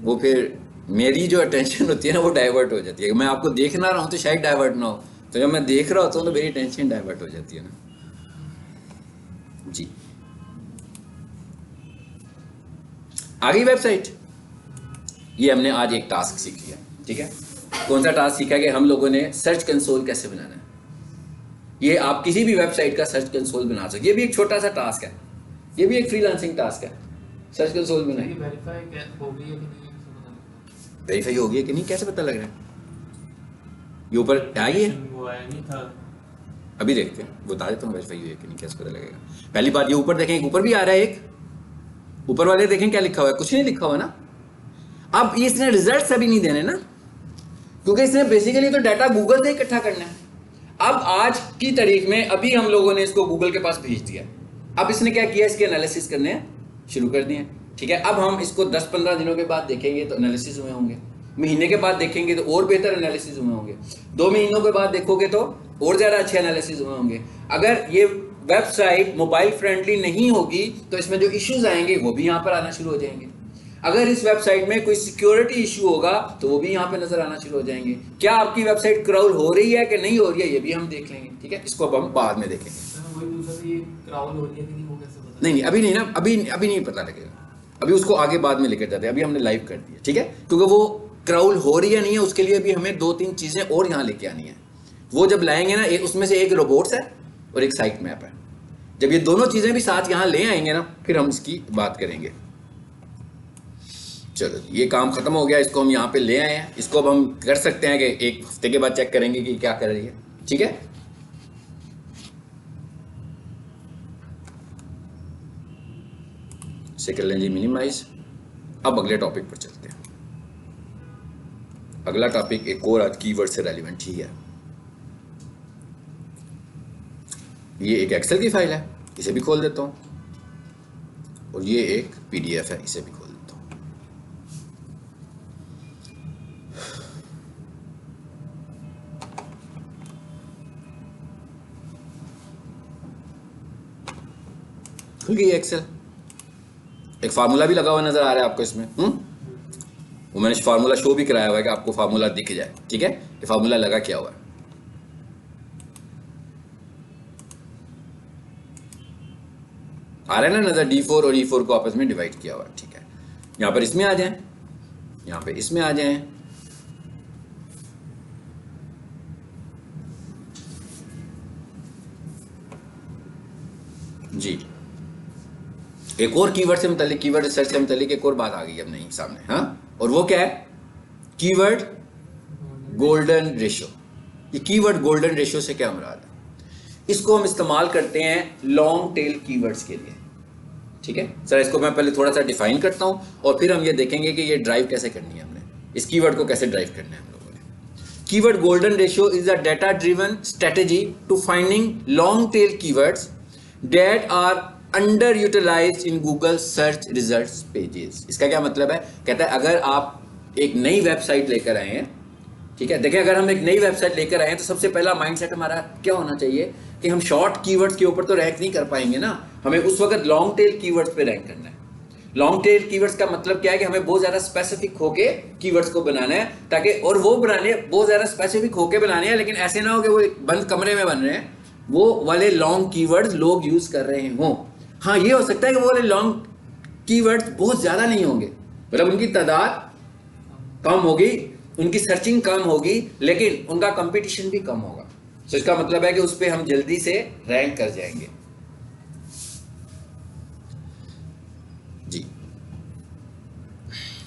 वो फिर मेरी जो अटेंशन होती है ना वो डाइवर्ट हो जाती है। मैं आपको देख ना रहा हूं तो शायद डाइवर्ट ना हो, तो जब मैं देख रहा होता हूं तो मेरी अटेंशन डाइवर्ट हो जाती है ना जी। आ गई वेबसाइट। ये हमने आज एक टास्क सीख लिया, ठीक है। कौन सा टास्क सीखा? कि हम लोगों ने सर्च कंसोल कैसे बनाना है। ये आप किसी भी वेबसाइट का सर्च कंसोल बना सकते। ये भी एक छोटा सा टास्क है, ये भी एक फ्रीलांसिंग टास्क है। सर्च कंसोल बनाइए। वेरीफाई हो गई है कि नहीं कैसे पता लग रहा है? ये ऊपर आई है, अभी देखते हैं, बता देता हूँ वेरीफाई हुई है कि नहीं, कैसे पता लगेगा। पहली बात ये ऊपर देखें, ऊपर भी आ रहा है एक, ऊपर वाले देखें क्या लिखा हुआ है। कुछ नहीं लिखा हुआ ना। अब इसने रिजल्ट्स अभी नहीं देने ना, क्योंकि इसने बेसिकली तो डाटा गूगल से इकट्ठा करना है। अब आज की तारीख में अभी हम लोगों ने इसको गूगल के पास भेज दिया। अब इसने क्या किया? इसके एनालिसिस करने शुरू कर दिए, ठीक है। अब हम इसको 10-15 दिनों के बाद देखेंगे तो एनालिसिस हुए होंगे, महीने के बाद देखेंगे तो और बेहतर एनालिसिस हुए होंगे, 2 महीनों के बाद देखोगे तो और ज़्यादा अच्छे एनालिसिस हुए होंगे। अगर ये वेबसाइट मोबाइल फ्रेंडली नहीं होगी तो इसमें जो इश्यूज आएंगे वो भी यहाँ पर आना शुरू हो जाएंगे। अगर इस वेबसाइट में कोई सिक्योरिटी इशू होगा तो वो भी यहाँ पे नजर आना शुरू हो जाएंगे। क्या आपकी वेबसाइट क्राउल हो रही है कि नहीं हो रही है, ये भी हम देख लेंगे, ठीक है। इसको अब हम बाद में देखेंगे। नहीं अभी नहीं ना, अभी नहीं पता लगेगा। अभी उसको आगे बाद में लेकर जाते हैं, अभी हमने लाइव कर दिया, ठीक है। क्योंकि वो क्राउल हो रही है नहीं है उसके लिए अभी हमें 2-3 चीजें और यहाँ लेके आनी है। वो जब लाएंगे ना, उसमें से एक रोबोट्स है और एक साइट मैप है। जब ये दोनों चीजें भी साथ यहाँ ले आएंगे ना, फिर हम इसकी बात करेंगे। चलो ये काम खत्म हो गया, इसको हम यहाँ पे ले आए हैं। इसको अब हम कर सकते हैं कि 1 हफ्ते के बाद चेक करेंगे कि क्या कर रही है, ठीक है। इसे कर लें जी मिनिमाइज। अब अगले टॉपिक पर चलते हैं। अगला टॉपिक एक और आज कीवर्ड से रेलिवेंट ही है। ये एक एक्सेल की फाइल है, इसे भी खोल देता हूं, और ये एक पीडीएफ है, इसे भी खोल देता हूं। खुल गई एक्सेल। एक फार्मूला भी लगा हुआ नजर आ रहा है आपको इसमें। वो मैंने फार्मूला शो भी कराया हुआ है कि आपको फार्मूला दिख जाए। ठीक है, ये फार्मूला लगा क्या हुआ है, आ रहा है ना नजर। D4 और E4 को आपस में डिवाइड किया हुआ है। ठीक है, यहां पर इसमें आ जाएं, यहां पे इसमें आ जाएं। जी, एक और कीवर्ड से मुतालिक, कीवर्ड रिसर्च से मुतालिक एक और बात आ गई अब नहीं सामने। हाँ, और वो क्या है, कीवर्ड गोल्डन रेशियो। ये कीवर्ड गोल्डन रेशियो से क्या मुराद है, इसको हम इस्तेमाल करते हैं लॉन्ग टेल कीवर्ड्स के लिए। ठीक है सर, इसको मैं पहले थोड़ा सा डिफाइन करता हूं और फिर हम ये देखेंगे कि ये ड्राइव कैसे करनी है, हमने इस कीवर्ड को कैसे ड्राइव करना है हम लोगों ने। Keyword golden ratio is a data driven strategy to finding long tail keywords that are underutilised in Google search results pages. इसका क्या मतलब है, कहता है अगर आप एक नई वेबसाइट लेकर आए हैं, ठीक है, देखें अगर हम एक नई वेबसाइट लेकर आए हैं तो सबसे पहला माइंडसेट हमारा क्या होना चाहिए कि हम शॉर्ट कीवर्ड्स के ऊपर तो रैंक नहीं कर पाएंगे ना, हमें उस वक्त लॉन्ग टेल कीवर्ड्स पे रैंक करना है। लॉन्ग टेल कीवर्ड्स का मतलब क्या है कि हमें बहुत ज्यादा स्पेसिफिक होके कीवर्ड्स को बनाना है, ताकि और वो बनाने बहुत ज्यादा स्पेसिफिक होके बनाने हैं, लेकिन ऐसे ना हो कि वो एक बंद कमरे में बन रहे हैं, वो वाले लॉन्ग कीवर्ड्स लोग यूज कर रहे हों। हाँ, ये हो सकता है कि वो वाले लॉन्ग कीवर्ड्स बहुत ज्यादा नहीं होंगे, मतलब उनकी तादाद कम होगी, उनकी सर्चिंग कम होगी, लेकिन उनका कंपटीशन भी कम होगा। तो इसका मतलब है कि उस पर हम जल्दी से रैंक कर जाएंगे। जी,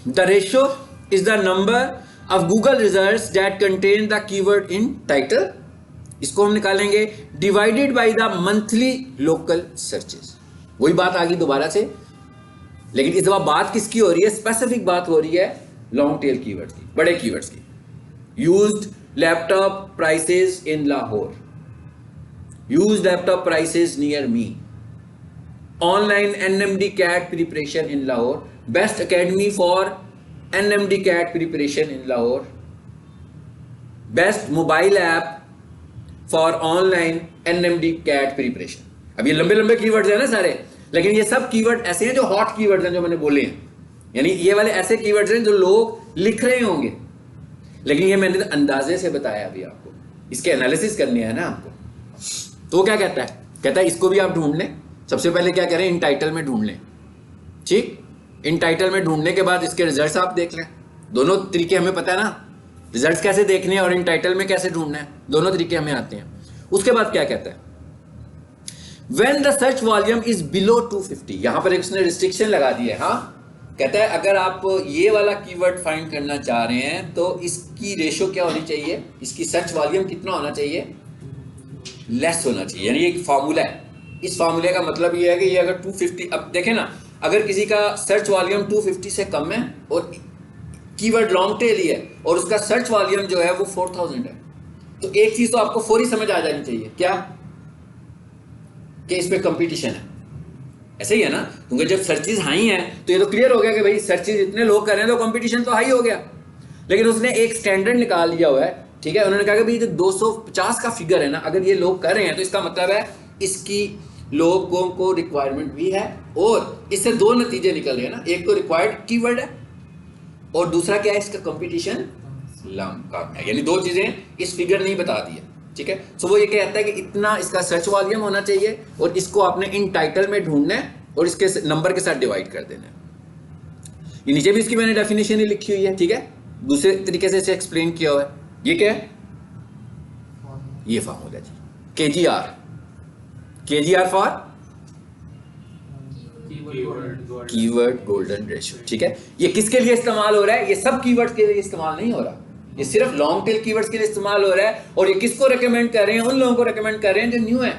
the ratio is the number of Google results that contain the keyword in title. इसको हम निकालेंगे divided by the monthly local searches. वही बात आ गई दोबारा से, लेकिन इस दफा बात किसकी हो रही है, स्पेसिफिक बात हो रही है लॉन्ग टेल कीवर्ड्स की, बड़े कीवर्ड्स की। Used laptop prices in Lahore, used laptop prices near me, online NMD CAT preparation in Lahore, best academy for NMD CAT preparation in Lahore, best mobile app for online NMD CAT preparation. अब ये लंबे लंबे keywords हैं ना सारे, लेकिन ये सब कीवर्ड ऐसे हैं जो हॉट कीवर्ड्स हैं, जो मैंने बोले हैं, यानी ये वाले ऐसे कीवर्ड्स हैं जो लोग लिख रहे होंगे, लेकिन ये मैंने अंदाजे से बताया अभी आपको, इसके एनालिसिस करने हैं ना आपको। तो वो क्या कहता है, कहता है इसको भी आप ढूंढ लें। सबसे पहले क्या करें, इन टाइटल में ढूंढ लें। ठीक, इन टाइटल में ढूंढने के बाद इसके रिजल्ट्स आप देख लें। दोनों तरीके हमें पता है ना, रिजल्ट्स कैसे देखने हैं और इन टाइटल में कैसे ढूंढना है, दोनों तरीके हमें आते हैं। उसके बाद क्या कहता है, When the search volume is below 250, यहां पर उसने रिस्ट्रिक्शन लगा दी है। हाँ, कहता है अगर आप ये वाला कीवर्ड फाइंड करना चाह रहे हैं तो इसकी रेशो क्या होनी चाहिए, इसकी सर्च वॉल्यूम कितना होना चाहिए, लेस होना चाहिए। यानी एक फार्मूला है, इस फार्मूले का मतलब ये है कि ये अगर 250, अब देखें ना, अगर किसी का सर्च वॉल्यूम 250 से कम है और कीवर्ड लॉन्ग टेल ही है और उसका सर्च वॉल्यूम जो है वो 4000 है, तो एक चीज तो आपको फौरी समझ आ जानी चाहिए, क्या कि इस पे कंपटीशन है। ऐसे ही है ना, क्योंकि जब सर्चेज हाई हैं तो ये तो क्लियर हो गया कि भाई सर्चेज इतने लोग कर रहे हैं तो कंपटीशन तो हाई हो गया। लेकिन उसने एक स्टैंडर्ड निकाल लिया हुआ है, ठीक है, उन्होंने कहा कि भाई जो 250 का फिगर है ना, अगर ये लोग कर रहे हैं तो इसका मतलब है इसकी लोगों को रिक्वायरमेंट भी है, और इससे दो नतीजे निकल रहे हैं ना, एक तो रिक्वायर्ड कीवर्ड है और दूसरा क्या है, इसका कंपटीशन कम है। यानी दो चीजें इस फिगर नहीं बता दी है। ठीक है, सो वो ये कहता है कि इतना इसका सर्च वॉल्यूम होना चाहिए और इसको आपने इन टाइटल में ढूंढना है और इसके नंबर के साथ डिवाइड कर देना है। ये नीचे भी इसकी मैंने डेफिनेशन ही लिखी हुई है। ठीक है, दूसरे तरीके से इसे एक्सप्लेन किया हुआ है। ये क्या है, ये फार्मूला जी, KGR for keyword golden ratio. ठीक है, ये किसके लिए इस्तेमाल हो रहा है, ये सब कीवर्ड्स के लिए इस्तेमाल नहीं हो रहा, ये सिर्फ लॉन्ग टेल कीवर्ड्स के लिए इस्तेमाल हो रहा है। और ये किसको रेकमेंड कर रहे हैं, उन लोगों को रेकमेंड कर रहे हैं जो न्यू हैं,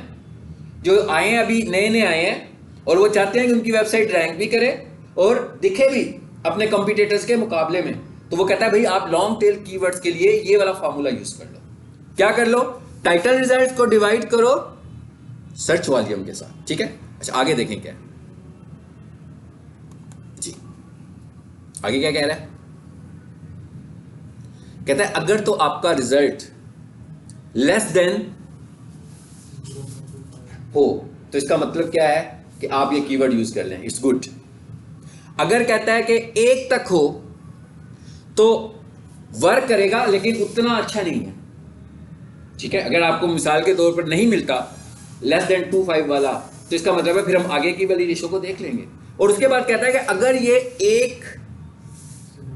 जो आए हैं, अभी नए नए आए हैं और वो चाहते हैं कि उनकी वेबसाइट रैंक भी करे और दिखे भी अपने कंपटीटर्स के मुकाबले में। तो वो कहता है भाई आप लॉन्ग टेल कीवर्ड्स के लिए ये वाला फार्मूला यूज कर लो। क्या कर लो, टाइटल रिजल्ट्स को डिवाइड करो सर्च वॉल्यूम के साथ। ठीक है, अच्छा आगे देखें क्या जी, आगे क्या कह रहा है, कहता है अगर तो आपका रिजल्ट लेस देन हो तो इसका मतलब क्या है कि आप ये कीवर्ड यूज कर लें, इट्स गुड। अगर कहता है कि 1 तक हो तो वर्क करेगा लेकिन उतना अच्छा नहीं है, ठीक है। अगर आपको मिसाल के तौर पर नहीं मिलता लेस देन 2.5 वाला, तो इसका मतलब है फिर हम आगे की वाली रेशो को देख लेंगे। और उसके बाद कहता है कि अगर ये 1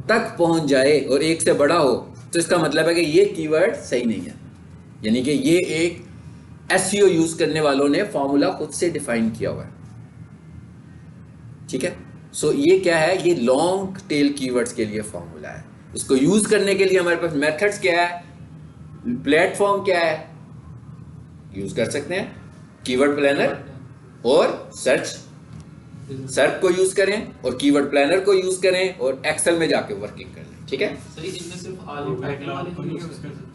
तक पहुंच जाए और 1 से बड़ा हो, तो इसका मतलब है कि ये कीवर्ड सही नहीं है, यानी कि ये एक एसईओ यूज करने वालों ने फॉर्मूला खुद से डिफाइन किया हुआ है, ठीक है। सो ये क्या है, ये लॉन्ग टेल कीवर्ड्स के लिए फॉर्मूला है। इसको यूज करने के लिए हमारे पास मेथड्स क्या है, प्लेटफॉर्म क्या है, यूज कर सकते हैं कीवर्ड प्लानर और सर्च को यूज करें और कीवर्ड प्लानर को यूज करें और एक्सेल में जाके वर्किंग कर लें, ठीक है। सही, इनमें सिर्फ ऑल इन टाइटल वाले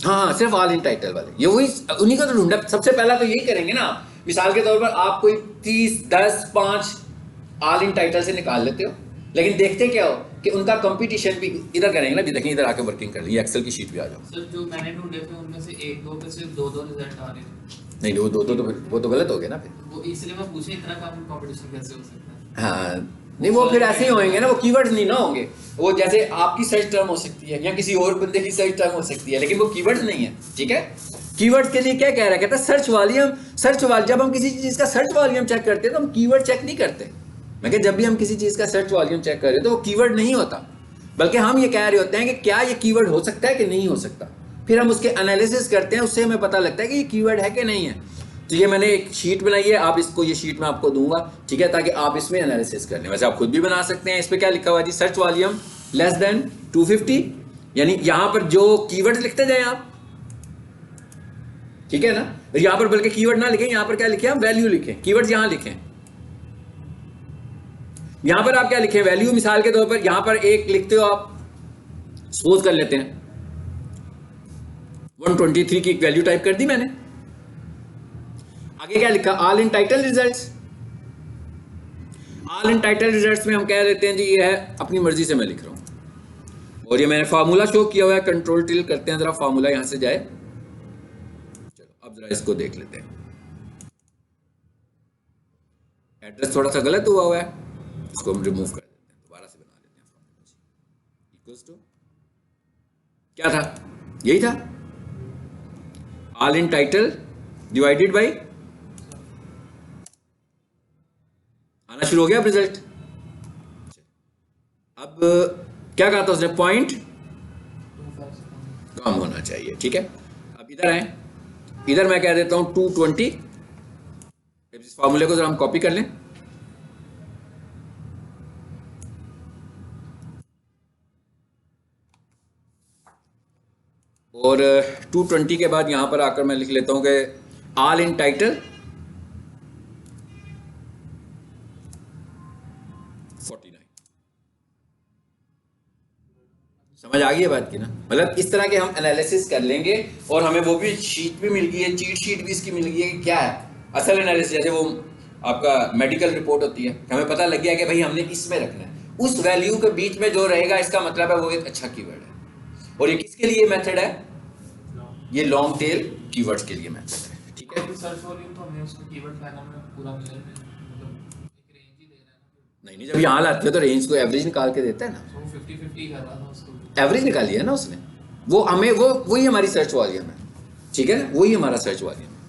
हाँ, सिर्फ ऑल इन टाइटल वाले, ये वही उन्हीं को तो ढूंढा। सबसे पहला तो यही करेंगे ना, मिसाल के तौर पर आप कोई 30, 10, 5 ऑल इन टाइटल से निकाल लेते हो, लेकिन देखते क्या हो कि उनका कंपटीशन भी इधर करेंगे ना, भी देखें इधर आके वर्किंग कर ली, एक्सेल की शीट पे आ जाओ। सर जो मैंने ढूंढे थे उनमें से 1-2 पे सिर्फ 2-2 रिजल्ट आ रहे थे। नहीं, वो तो गलत हो गया ना फिर। वो इसलिए मैं पूछे इतना कम कंपटीशन कैसे हो सकता है। हाँ, नहीं वो फिर ऐसे ही होंगे ना, वो कीवर्ड्स नहीं ना होंगे। वो जैसे आपकी सर्च टर्म हो सकती है या किसी और बंदे की सर्च टर्म हो सकती है, लेकिन वो कीवर्ड्स नहीं है, ठीक है। कीवर्ड्स के लिए क्या कह रहा है, कहता है सर्च वॉल्यूम। जब हम किसी चीज का सर्च वॉल्यूम चेक करते हैं तो हम कीवर्ड चेक नहीं करते। मैं जब भी हम किसी चीज का सर्च वॉल्यूम चेक कर रहे हो तो वो कीवर्ड नहीं होता, बल्कि हम ये कह रहे होते हैं कि क्या ये कीवर्ड हो सकता है कि नहीं हो सकता। फिर हम उसके एनालिसिस करते हैं, उससे हमें पता लगता है कि ये कीवर्ड है कि नहीं है। तो ये मैंने एक शीट बनाई है, आप इसको, ये शीट मैं आपको दूंगा, ठीक है, ताकि आप इसमें एनालिसिस कर लें। वैसे आप खुद भी बना सकते हैं। इस पे क्या लिखा हुआ है जी, सर्च वॉल्यूम लेस देन 250, यानी यहां पर जो कीवर्ड लिखते जाए आप, ठीक है ना। यहां पर बल्कि कीवर्ड ना लिखें, यहां पर क्या लिखें, हम वैल्यू लिखें, कीवर्ड यहां लिखें। यहां पर आप क्या लिखें, वैल्यू। मिसाल के तौर पर यहां पर एक लिखते हो आप, सपोज कर लेते हैं 123 की एक वैल्यू टाइप कर दी मैंने। आगे क्या लिखा, all in title results. All in title results में हम कह देते हैं जी ये है, अपनी मर्जी से मैं लिख रहा हूं। और ये मैंने फार्मूला शो किया हुआ है, कंट्रोल टिल करते हैं, जरा फार्मूला यहां से जाए। चलो अब जरा इसको देख लेते हैं। एड्रेस थोड़ा सा गलत हुआ है, इसको हम रिमूव कर देते हैं, दोबारा से बना लेते हैं। इक्वल्स टू क्या था, यही था, all in title divided by, आना शुरू हो गया अब रिजल्ट। अब क्या कहा था उसने, पॉइंट कम होना चाहिए, ठीक है। अब इधर आए, इधर मैं कह देता हूं 220। इस फॉर्मूले को जरा हम कॉपी कर लें। और 220 के बाद यहां पर आकर मैं लिख लेता हूं कि ऑल इन टाइटल 49। समझ आ गई है बात की ना, मतलब इस तरह के हम एनालिसिस कर लेंगे और हमें वो भी शीट भी मिल गई है, चीट शीट भी इसकी मिल गई है कि क्या है असल एनालिसिस। जैसे वो आपका मेडिकल रिपोर्ट होती है, हमें पता लग गया कि भाई हमने इसमें रखना है, उस वैल्यू के बीच में जो रहेगा इसका मतलब है वो एक अच्छा कीवर्ड है। और ये किसके लिए मेथड है, ये लॉन्ग टेल कीवर्ड्स के लिए मेथड है, ठीक है। सर्च वॉल्यूम तो हमें उसको कीवर्ड प्लानर में पूरा मिल रहा है, मतलब एक रेंज ही दे रहा है ना। नहीं, जब यहाँ लाते हो तो रेंज को एवरेज निकाल के देता है ना, तो 50-50 कर रहा था उसको, एवरेज निकाली है ना उसने, वो हमें वही हमारी सर्च वॉल्यूम है, ठीक है ना, वही हमारा सर्च वॉल्यूम है।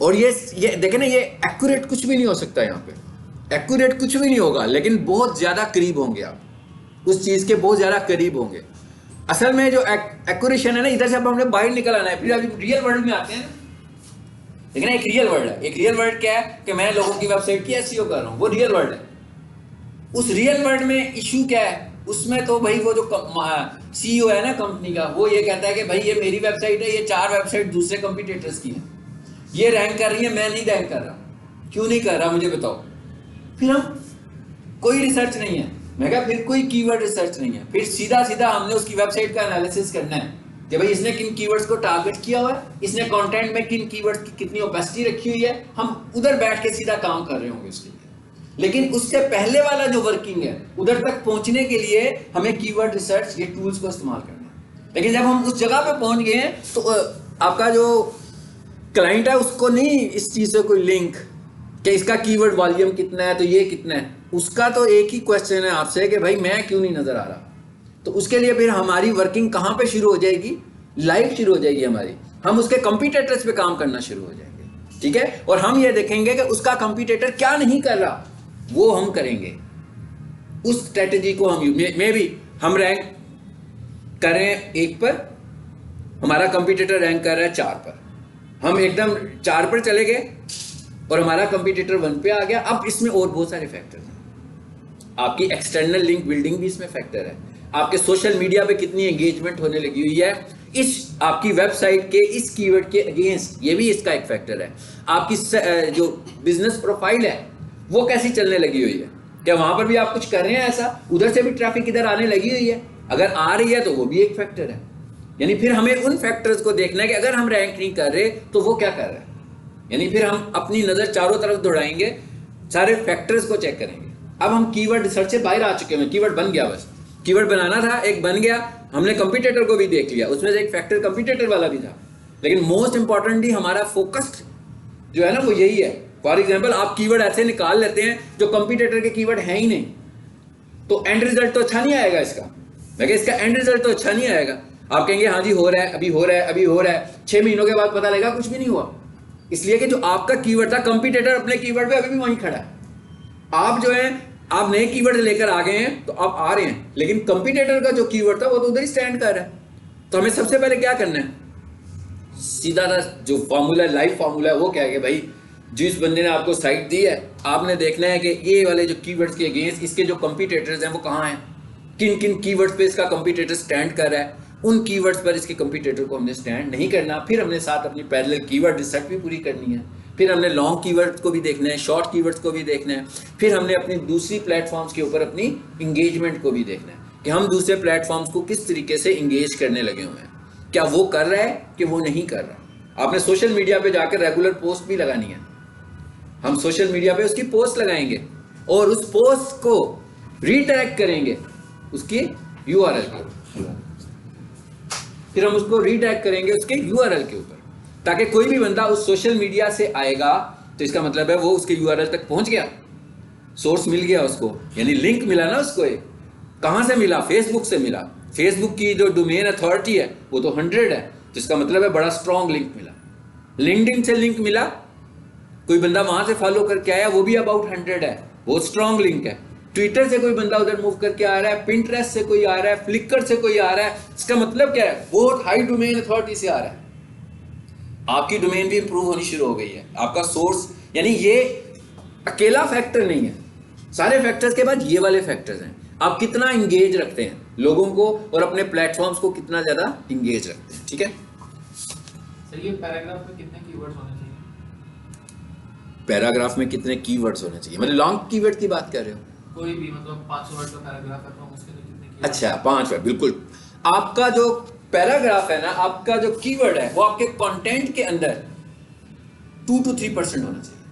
और ये देखें ना, ये एक्यूरेट कुछ भी नहीं हो सकता, यहाँ पे एक्यूरेट कुछ भी नहीं होगा, लेकिन बहुत ज्यादा करीब होंगे आप उस चीज के, बहुत ज्यादा करीब होंगे। असल में जो एक्यूरेशन है ना, इधर से अब हमने बाहर निकल आना है, फिर अभी रियल वर्ल्ड में आते हैं ना। लेकिन एक रियल वर्ल्ड है, एक रियल वर्ल्ड क्या है कि मैं लोगों की वेबसाइट की एसईओ कर रहा हूं, वो रियल वर्ल्ड है। उस रियल वर्ल्ड में इशू क्या है, उसमें तो भाई वो जो सीईओ है ना कंपनी का, वो ये कहता है कि भाई ये मेरी वेबसाइट है, ये 4 वेबसाइट दूसरे कंपटीटर्स की हैं, ये रैंक कर रही है, मैं नहीं रैंक कर रहा। क्यों नहीं कर रहा मुझे बताओ। फिर हम कोई रिसर्च नहीं है, मैं कहा फिर कोई कीवर्ड रिसर्च नहीं है, फिर सीधा सीधा हमने उसकी वेबसाइट का एनालिसिस करना है कि भाई इसने किन कीवर्ड्स को टारगेट किया हुआ है, इसने कंटेंट में किन कीवर्ड्स की कितनी ओपेसिटी रखी हुई है, हम उधर बैठ के सीधा काम कर रहे होंगे उसके लिए। लेकिन उससे पहले वाला जो वर्किंग है, उधर तक पहुंचने के लिए हमें कीवर्ड रिसर्च, ये टूल्स को इस्तेमाल करना है। लेकिन जब हम उस जगह पे पहुंच गए हैं तो आपका जो क्लाइंट है उसको नहीं इस चीज से कोई लिंक कि इसका कीवर्ड वॉल्यूम कितना है तो ये कितना है, उसका तो एक ही क्वेश्चन है आपसे कि भाई मैं क्यों नहीं नजर आ रहा। तो उसके लिए फिर हमारी वर्किंग कहां पे शुरू हो जाएगी, लाइव शुरू हो जाएगी हमारी, हम उसके कंपटीटर्स पे काम करना शुरू हो जाएंगे, ठीक है। और हम ये देखेंगे कि उसका कंपटीटर क्या नहीं कर रहा, वो हम करेंगे, उस स्ट्रेटेजी को हम मे भी हम रैंक करें 1 पर, हमारा कंपटीटर रैंक कर रहा है 4 पर, हम एकदम 4 पर चले गए और हमारा कंपटीटर 1 पे आ गया। अब इसमें और बहुत सारे फैक्टर हैं, आपकी एक्सटर्नल लिंक बिल्डिंग भी इसमें फैक्टर है, आपके सोशल मीडिया पे कितनी एंगेजमेंट होने लगी हुई है इस आपकी वेबसाइट के इस कीवर्ड के अगेंस्ट, ये भी इसका एक फैक्टर है। आपकी जो बिजनेस प्रोफाइल है वो कैसी चलने लगी हुई है, क्या वहां पर भी आप कुछ कर रहे हैं ऐसा, उधर से भी ट्रैफिक इधर आने लगी हुई है, अगर आ रही है तो वो भी एक फैक्टर है। यानी फिर हमें उन फैक्टर्स को देखना है कि अगर हम रैंक नहीं कर रहे तो वो क्या कर रहा है, यानी फिर हम अपनी नजर चारों तरफ दौड़ाएंगे, सारे फैक्टर्स को चेक करेंगे। अब हम कीवर्ड रिसर्च से बाहर आ चुके हैं, कीवर्ड बन गया, बस कीवर्ड बनाना था, एक बन गया, हमने कंपटीटर को भी देख लिया, उसमें से एक फैक्टर कंपटीटर वाला भी था, लेकिन मोस्ट इंपॉर्टेंटली हमारा फोकस्ड जो है ना वो यही है। फॉर एग्जाम्पल आप कीवर्ड ऐसे निकाल लेते हैं जो कंपटीटर के कीवर्ड है ही नहीं, तो एंड रिजल्ट तो अच्छा नहीं आएगा इसका, मैं इसका एंड रिजल्ट तो अच्छा नहीं आएगा। आप कहेंगे हाँ जी हो रहा है, अभी हो रहा है, अभी हो रहा है, 6 महीनों के बाद पता लगेगा कुछ भी नहीं हुआ, इसलिए कि जो आपका कीवर्ड था, कंपटीटर अपने कीवर्ड पे अभी भी वहीं खड़ा है, आप जो है आप नए कीवर्ड लेकर आ गए हैं तो आप आ रहे हैं, लेकिन कंपटीटर का जो कीवर्ड था वो तो उधर ही स्टैंड कर रहा है। तो हमें सबसे पहले क्या करना है, सीधा सा जो फॉर्मूला लाइव फॉर्मूला है वो क्या है कि भाई जिस बंदे ने आपको साइट दी है, आपने देखना है कि ये वाले जो कीवर्ड्स के अगेंस्ट इसके जो कंपटीटर्स हैं वो कहाँ हैं, किन किन कीवर्ड्स पे इसका कंपटीटर स्टैंड कर रहा है, उन कीवर्ड्स पर इसके कंपटीटर को हमने स्टैंड नहीं करना। फिर हमने साथ अपनी पैरेलल कीवर्ड रिसर्च भी पूरी करनी है, फिर हमने लॉन्ग कीवर्ड्स को भी देखना है, शॉर्ट कीवर्ड्स को भी देखना है, फिर हमने अपनी दूसरी प्लेटफॉर्म्स के ऊपर अपनी इंगेजमेंट को भी देखना है कि हम दूसरे प्लेटफॉर्म्स को किस तरीके से इंगेज करने लगे हुए हैं, क्या वो कर रहा है कि वो नहीं कर रहा। आपने सोशल मीडिया पे जाकर रेगुलर पोस्ट भी लगानी है, हम सोशल मीडिया पे उसकी पोस्ट लगाएंगे और उस पोस्ट को रीडायरेक्ट करेंगे उसकी यूआरएल के ऊपर, फिर हम उसको रीडायरेक्ट करेंगे उसके यूआरएल के ऊपर, ताकि कोई भी बंदा उस सोशल मीडिया से आएगा तो इसका मतलब है वो उसके यूआरएल तक पहुंच गया, सोर्स मिल गया उसको, यानी लिंक मिला ना उसको। कहां से मिला, फेसबुक से मिला, फेसबुक की जो डोमेन अथॉरिटी है वो तो 100 है, तो इसका मतलब है बड़ा स्ट्रॉन्ग लिंक मिला। लिंक्डइन से लिंक मिला, कोई बंदा वहां से फॉलो करके आया, वो भी अबाउट 100 है, वो स्ट्रॉन्ग लिंक है। ट्विटर से कोई बंदा उधर मूव करके आ रहा है, पिंटरेस्ट से कोई आ रहा है, फ्लिकर से कोई आ रहा है, इसका मतलब क्या है, बहुत हाई डोमेन अथॉरिटी से आ रहा है। आपकी डोमेन भी इंप्रूव होनी शुरू हो गई है, आपका सोर्स, यानी ये अकेला फैक्टर नहीं है, सारे फैक्टर्स के बाद ये वाले फैक्टर्स हैं। आप कितना इंगेज रखते हैं लोगों को और अपने प्लेटफॉर्म्स को कितना ज्यादा इंगेज रखते हैं, ठीक है। सर ये पैराग्राफ में कितने कीवर्ड्स होने चाहिए, पैराग्राफ में कितने कीवर्ड्स होने चाहिए, मतलब लॉन्ग कीवर्ड की बात कर रहे हो, कोई भी मतलब 500 वर्ड का पैराग्राफ है तो उसके लिए कितने कीवर्ड। अच्छा 5 वर्ड, बिल्कुल। आपका जो पैराग्राफ है ना, आपका जो कीवर्ड है वो आपके कंटेंट के अंदर 2 to 3% होना चाहिए,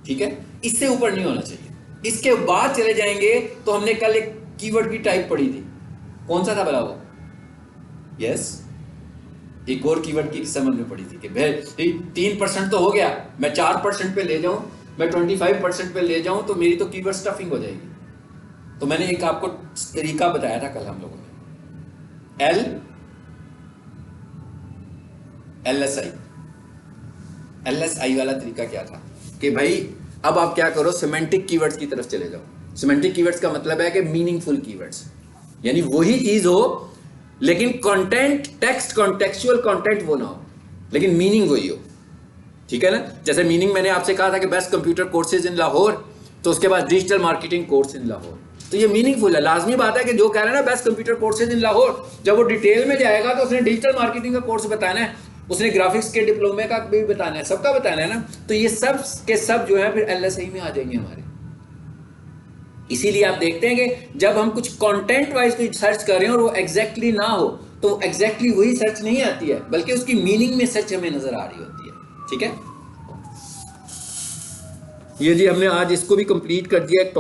ठीक है, इससे ऊपर नहीं होना चाहिए। इसके बाद चले जाएंगे तो हमने कल एक कीवर्ड की टाइप पढ़ी थी, कौन सा था भला वो, यस एक और कीवर्ड की समझ में पड़ी थी कि भाई 3% तो हो गया, मैं 4% पे ले जाऊं, मैं 25% पे ले जाऊं तो मेरी तो कीवर्ड स्टफिंग हो जाएगी। तो मैंने एक आपको तरीका बताया था कल हम लोगों ने, LSI वाला तरीका क्या था कि भाई अब आप क्या करो, सिमेंटिक कीवर्ड्स की तरफ चले जाओ। सिमेंटिक कीवर्ड्स का मतलब है कि मीनिंगफुल कीवर्ड्स, यानी वही चीज हो लेकिन कंटेंट, टेक्स्ट, कॉन्टेक्चुअल कंटेंट वो ना हो लेकिन मीनिंग वही हो, ठीक है ना। जैसे मीनिंग मैंने आपसे कहा था कि best computer courses in Lahore, तो उसके बाद digital marketing course in Lahore, तो ये मीनिंगफुल है। लाजमी बात है कि जो कह रहा है ना best computer courses in Lahore, जब वो डिटेल में जाएगा तो उसने डिजिटल मार्केटिंग का कोर्स बताना है, उसने ग्राफिक्स के डिप्लोमे का भी बताना है, सबका बताना है ना। तो ये सब के सब जो है फिर LSI में आ जाएंगे हमारे। इसीलिए आप देखते हैं कि जब हम कुछ कंटेंट वाइज कोई सर्च कर रहे हैं और वो एग्जैक्टली ना हो तो एग्जैक्टली वही सर्च नहीं आती है, बल्कि उसकी मीनिंग में सर्च हमें नजर आ रही होती है, ठीक है। ये जी हमने आज इसको भी कंप्लीट कर दिया एक टॉपिक।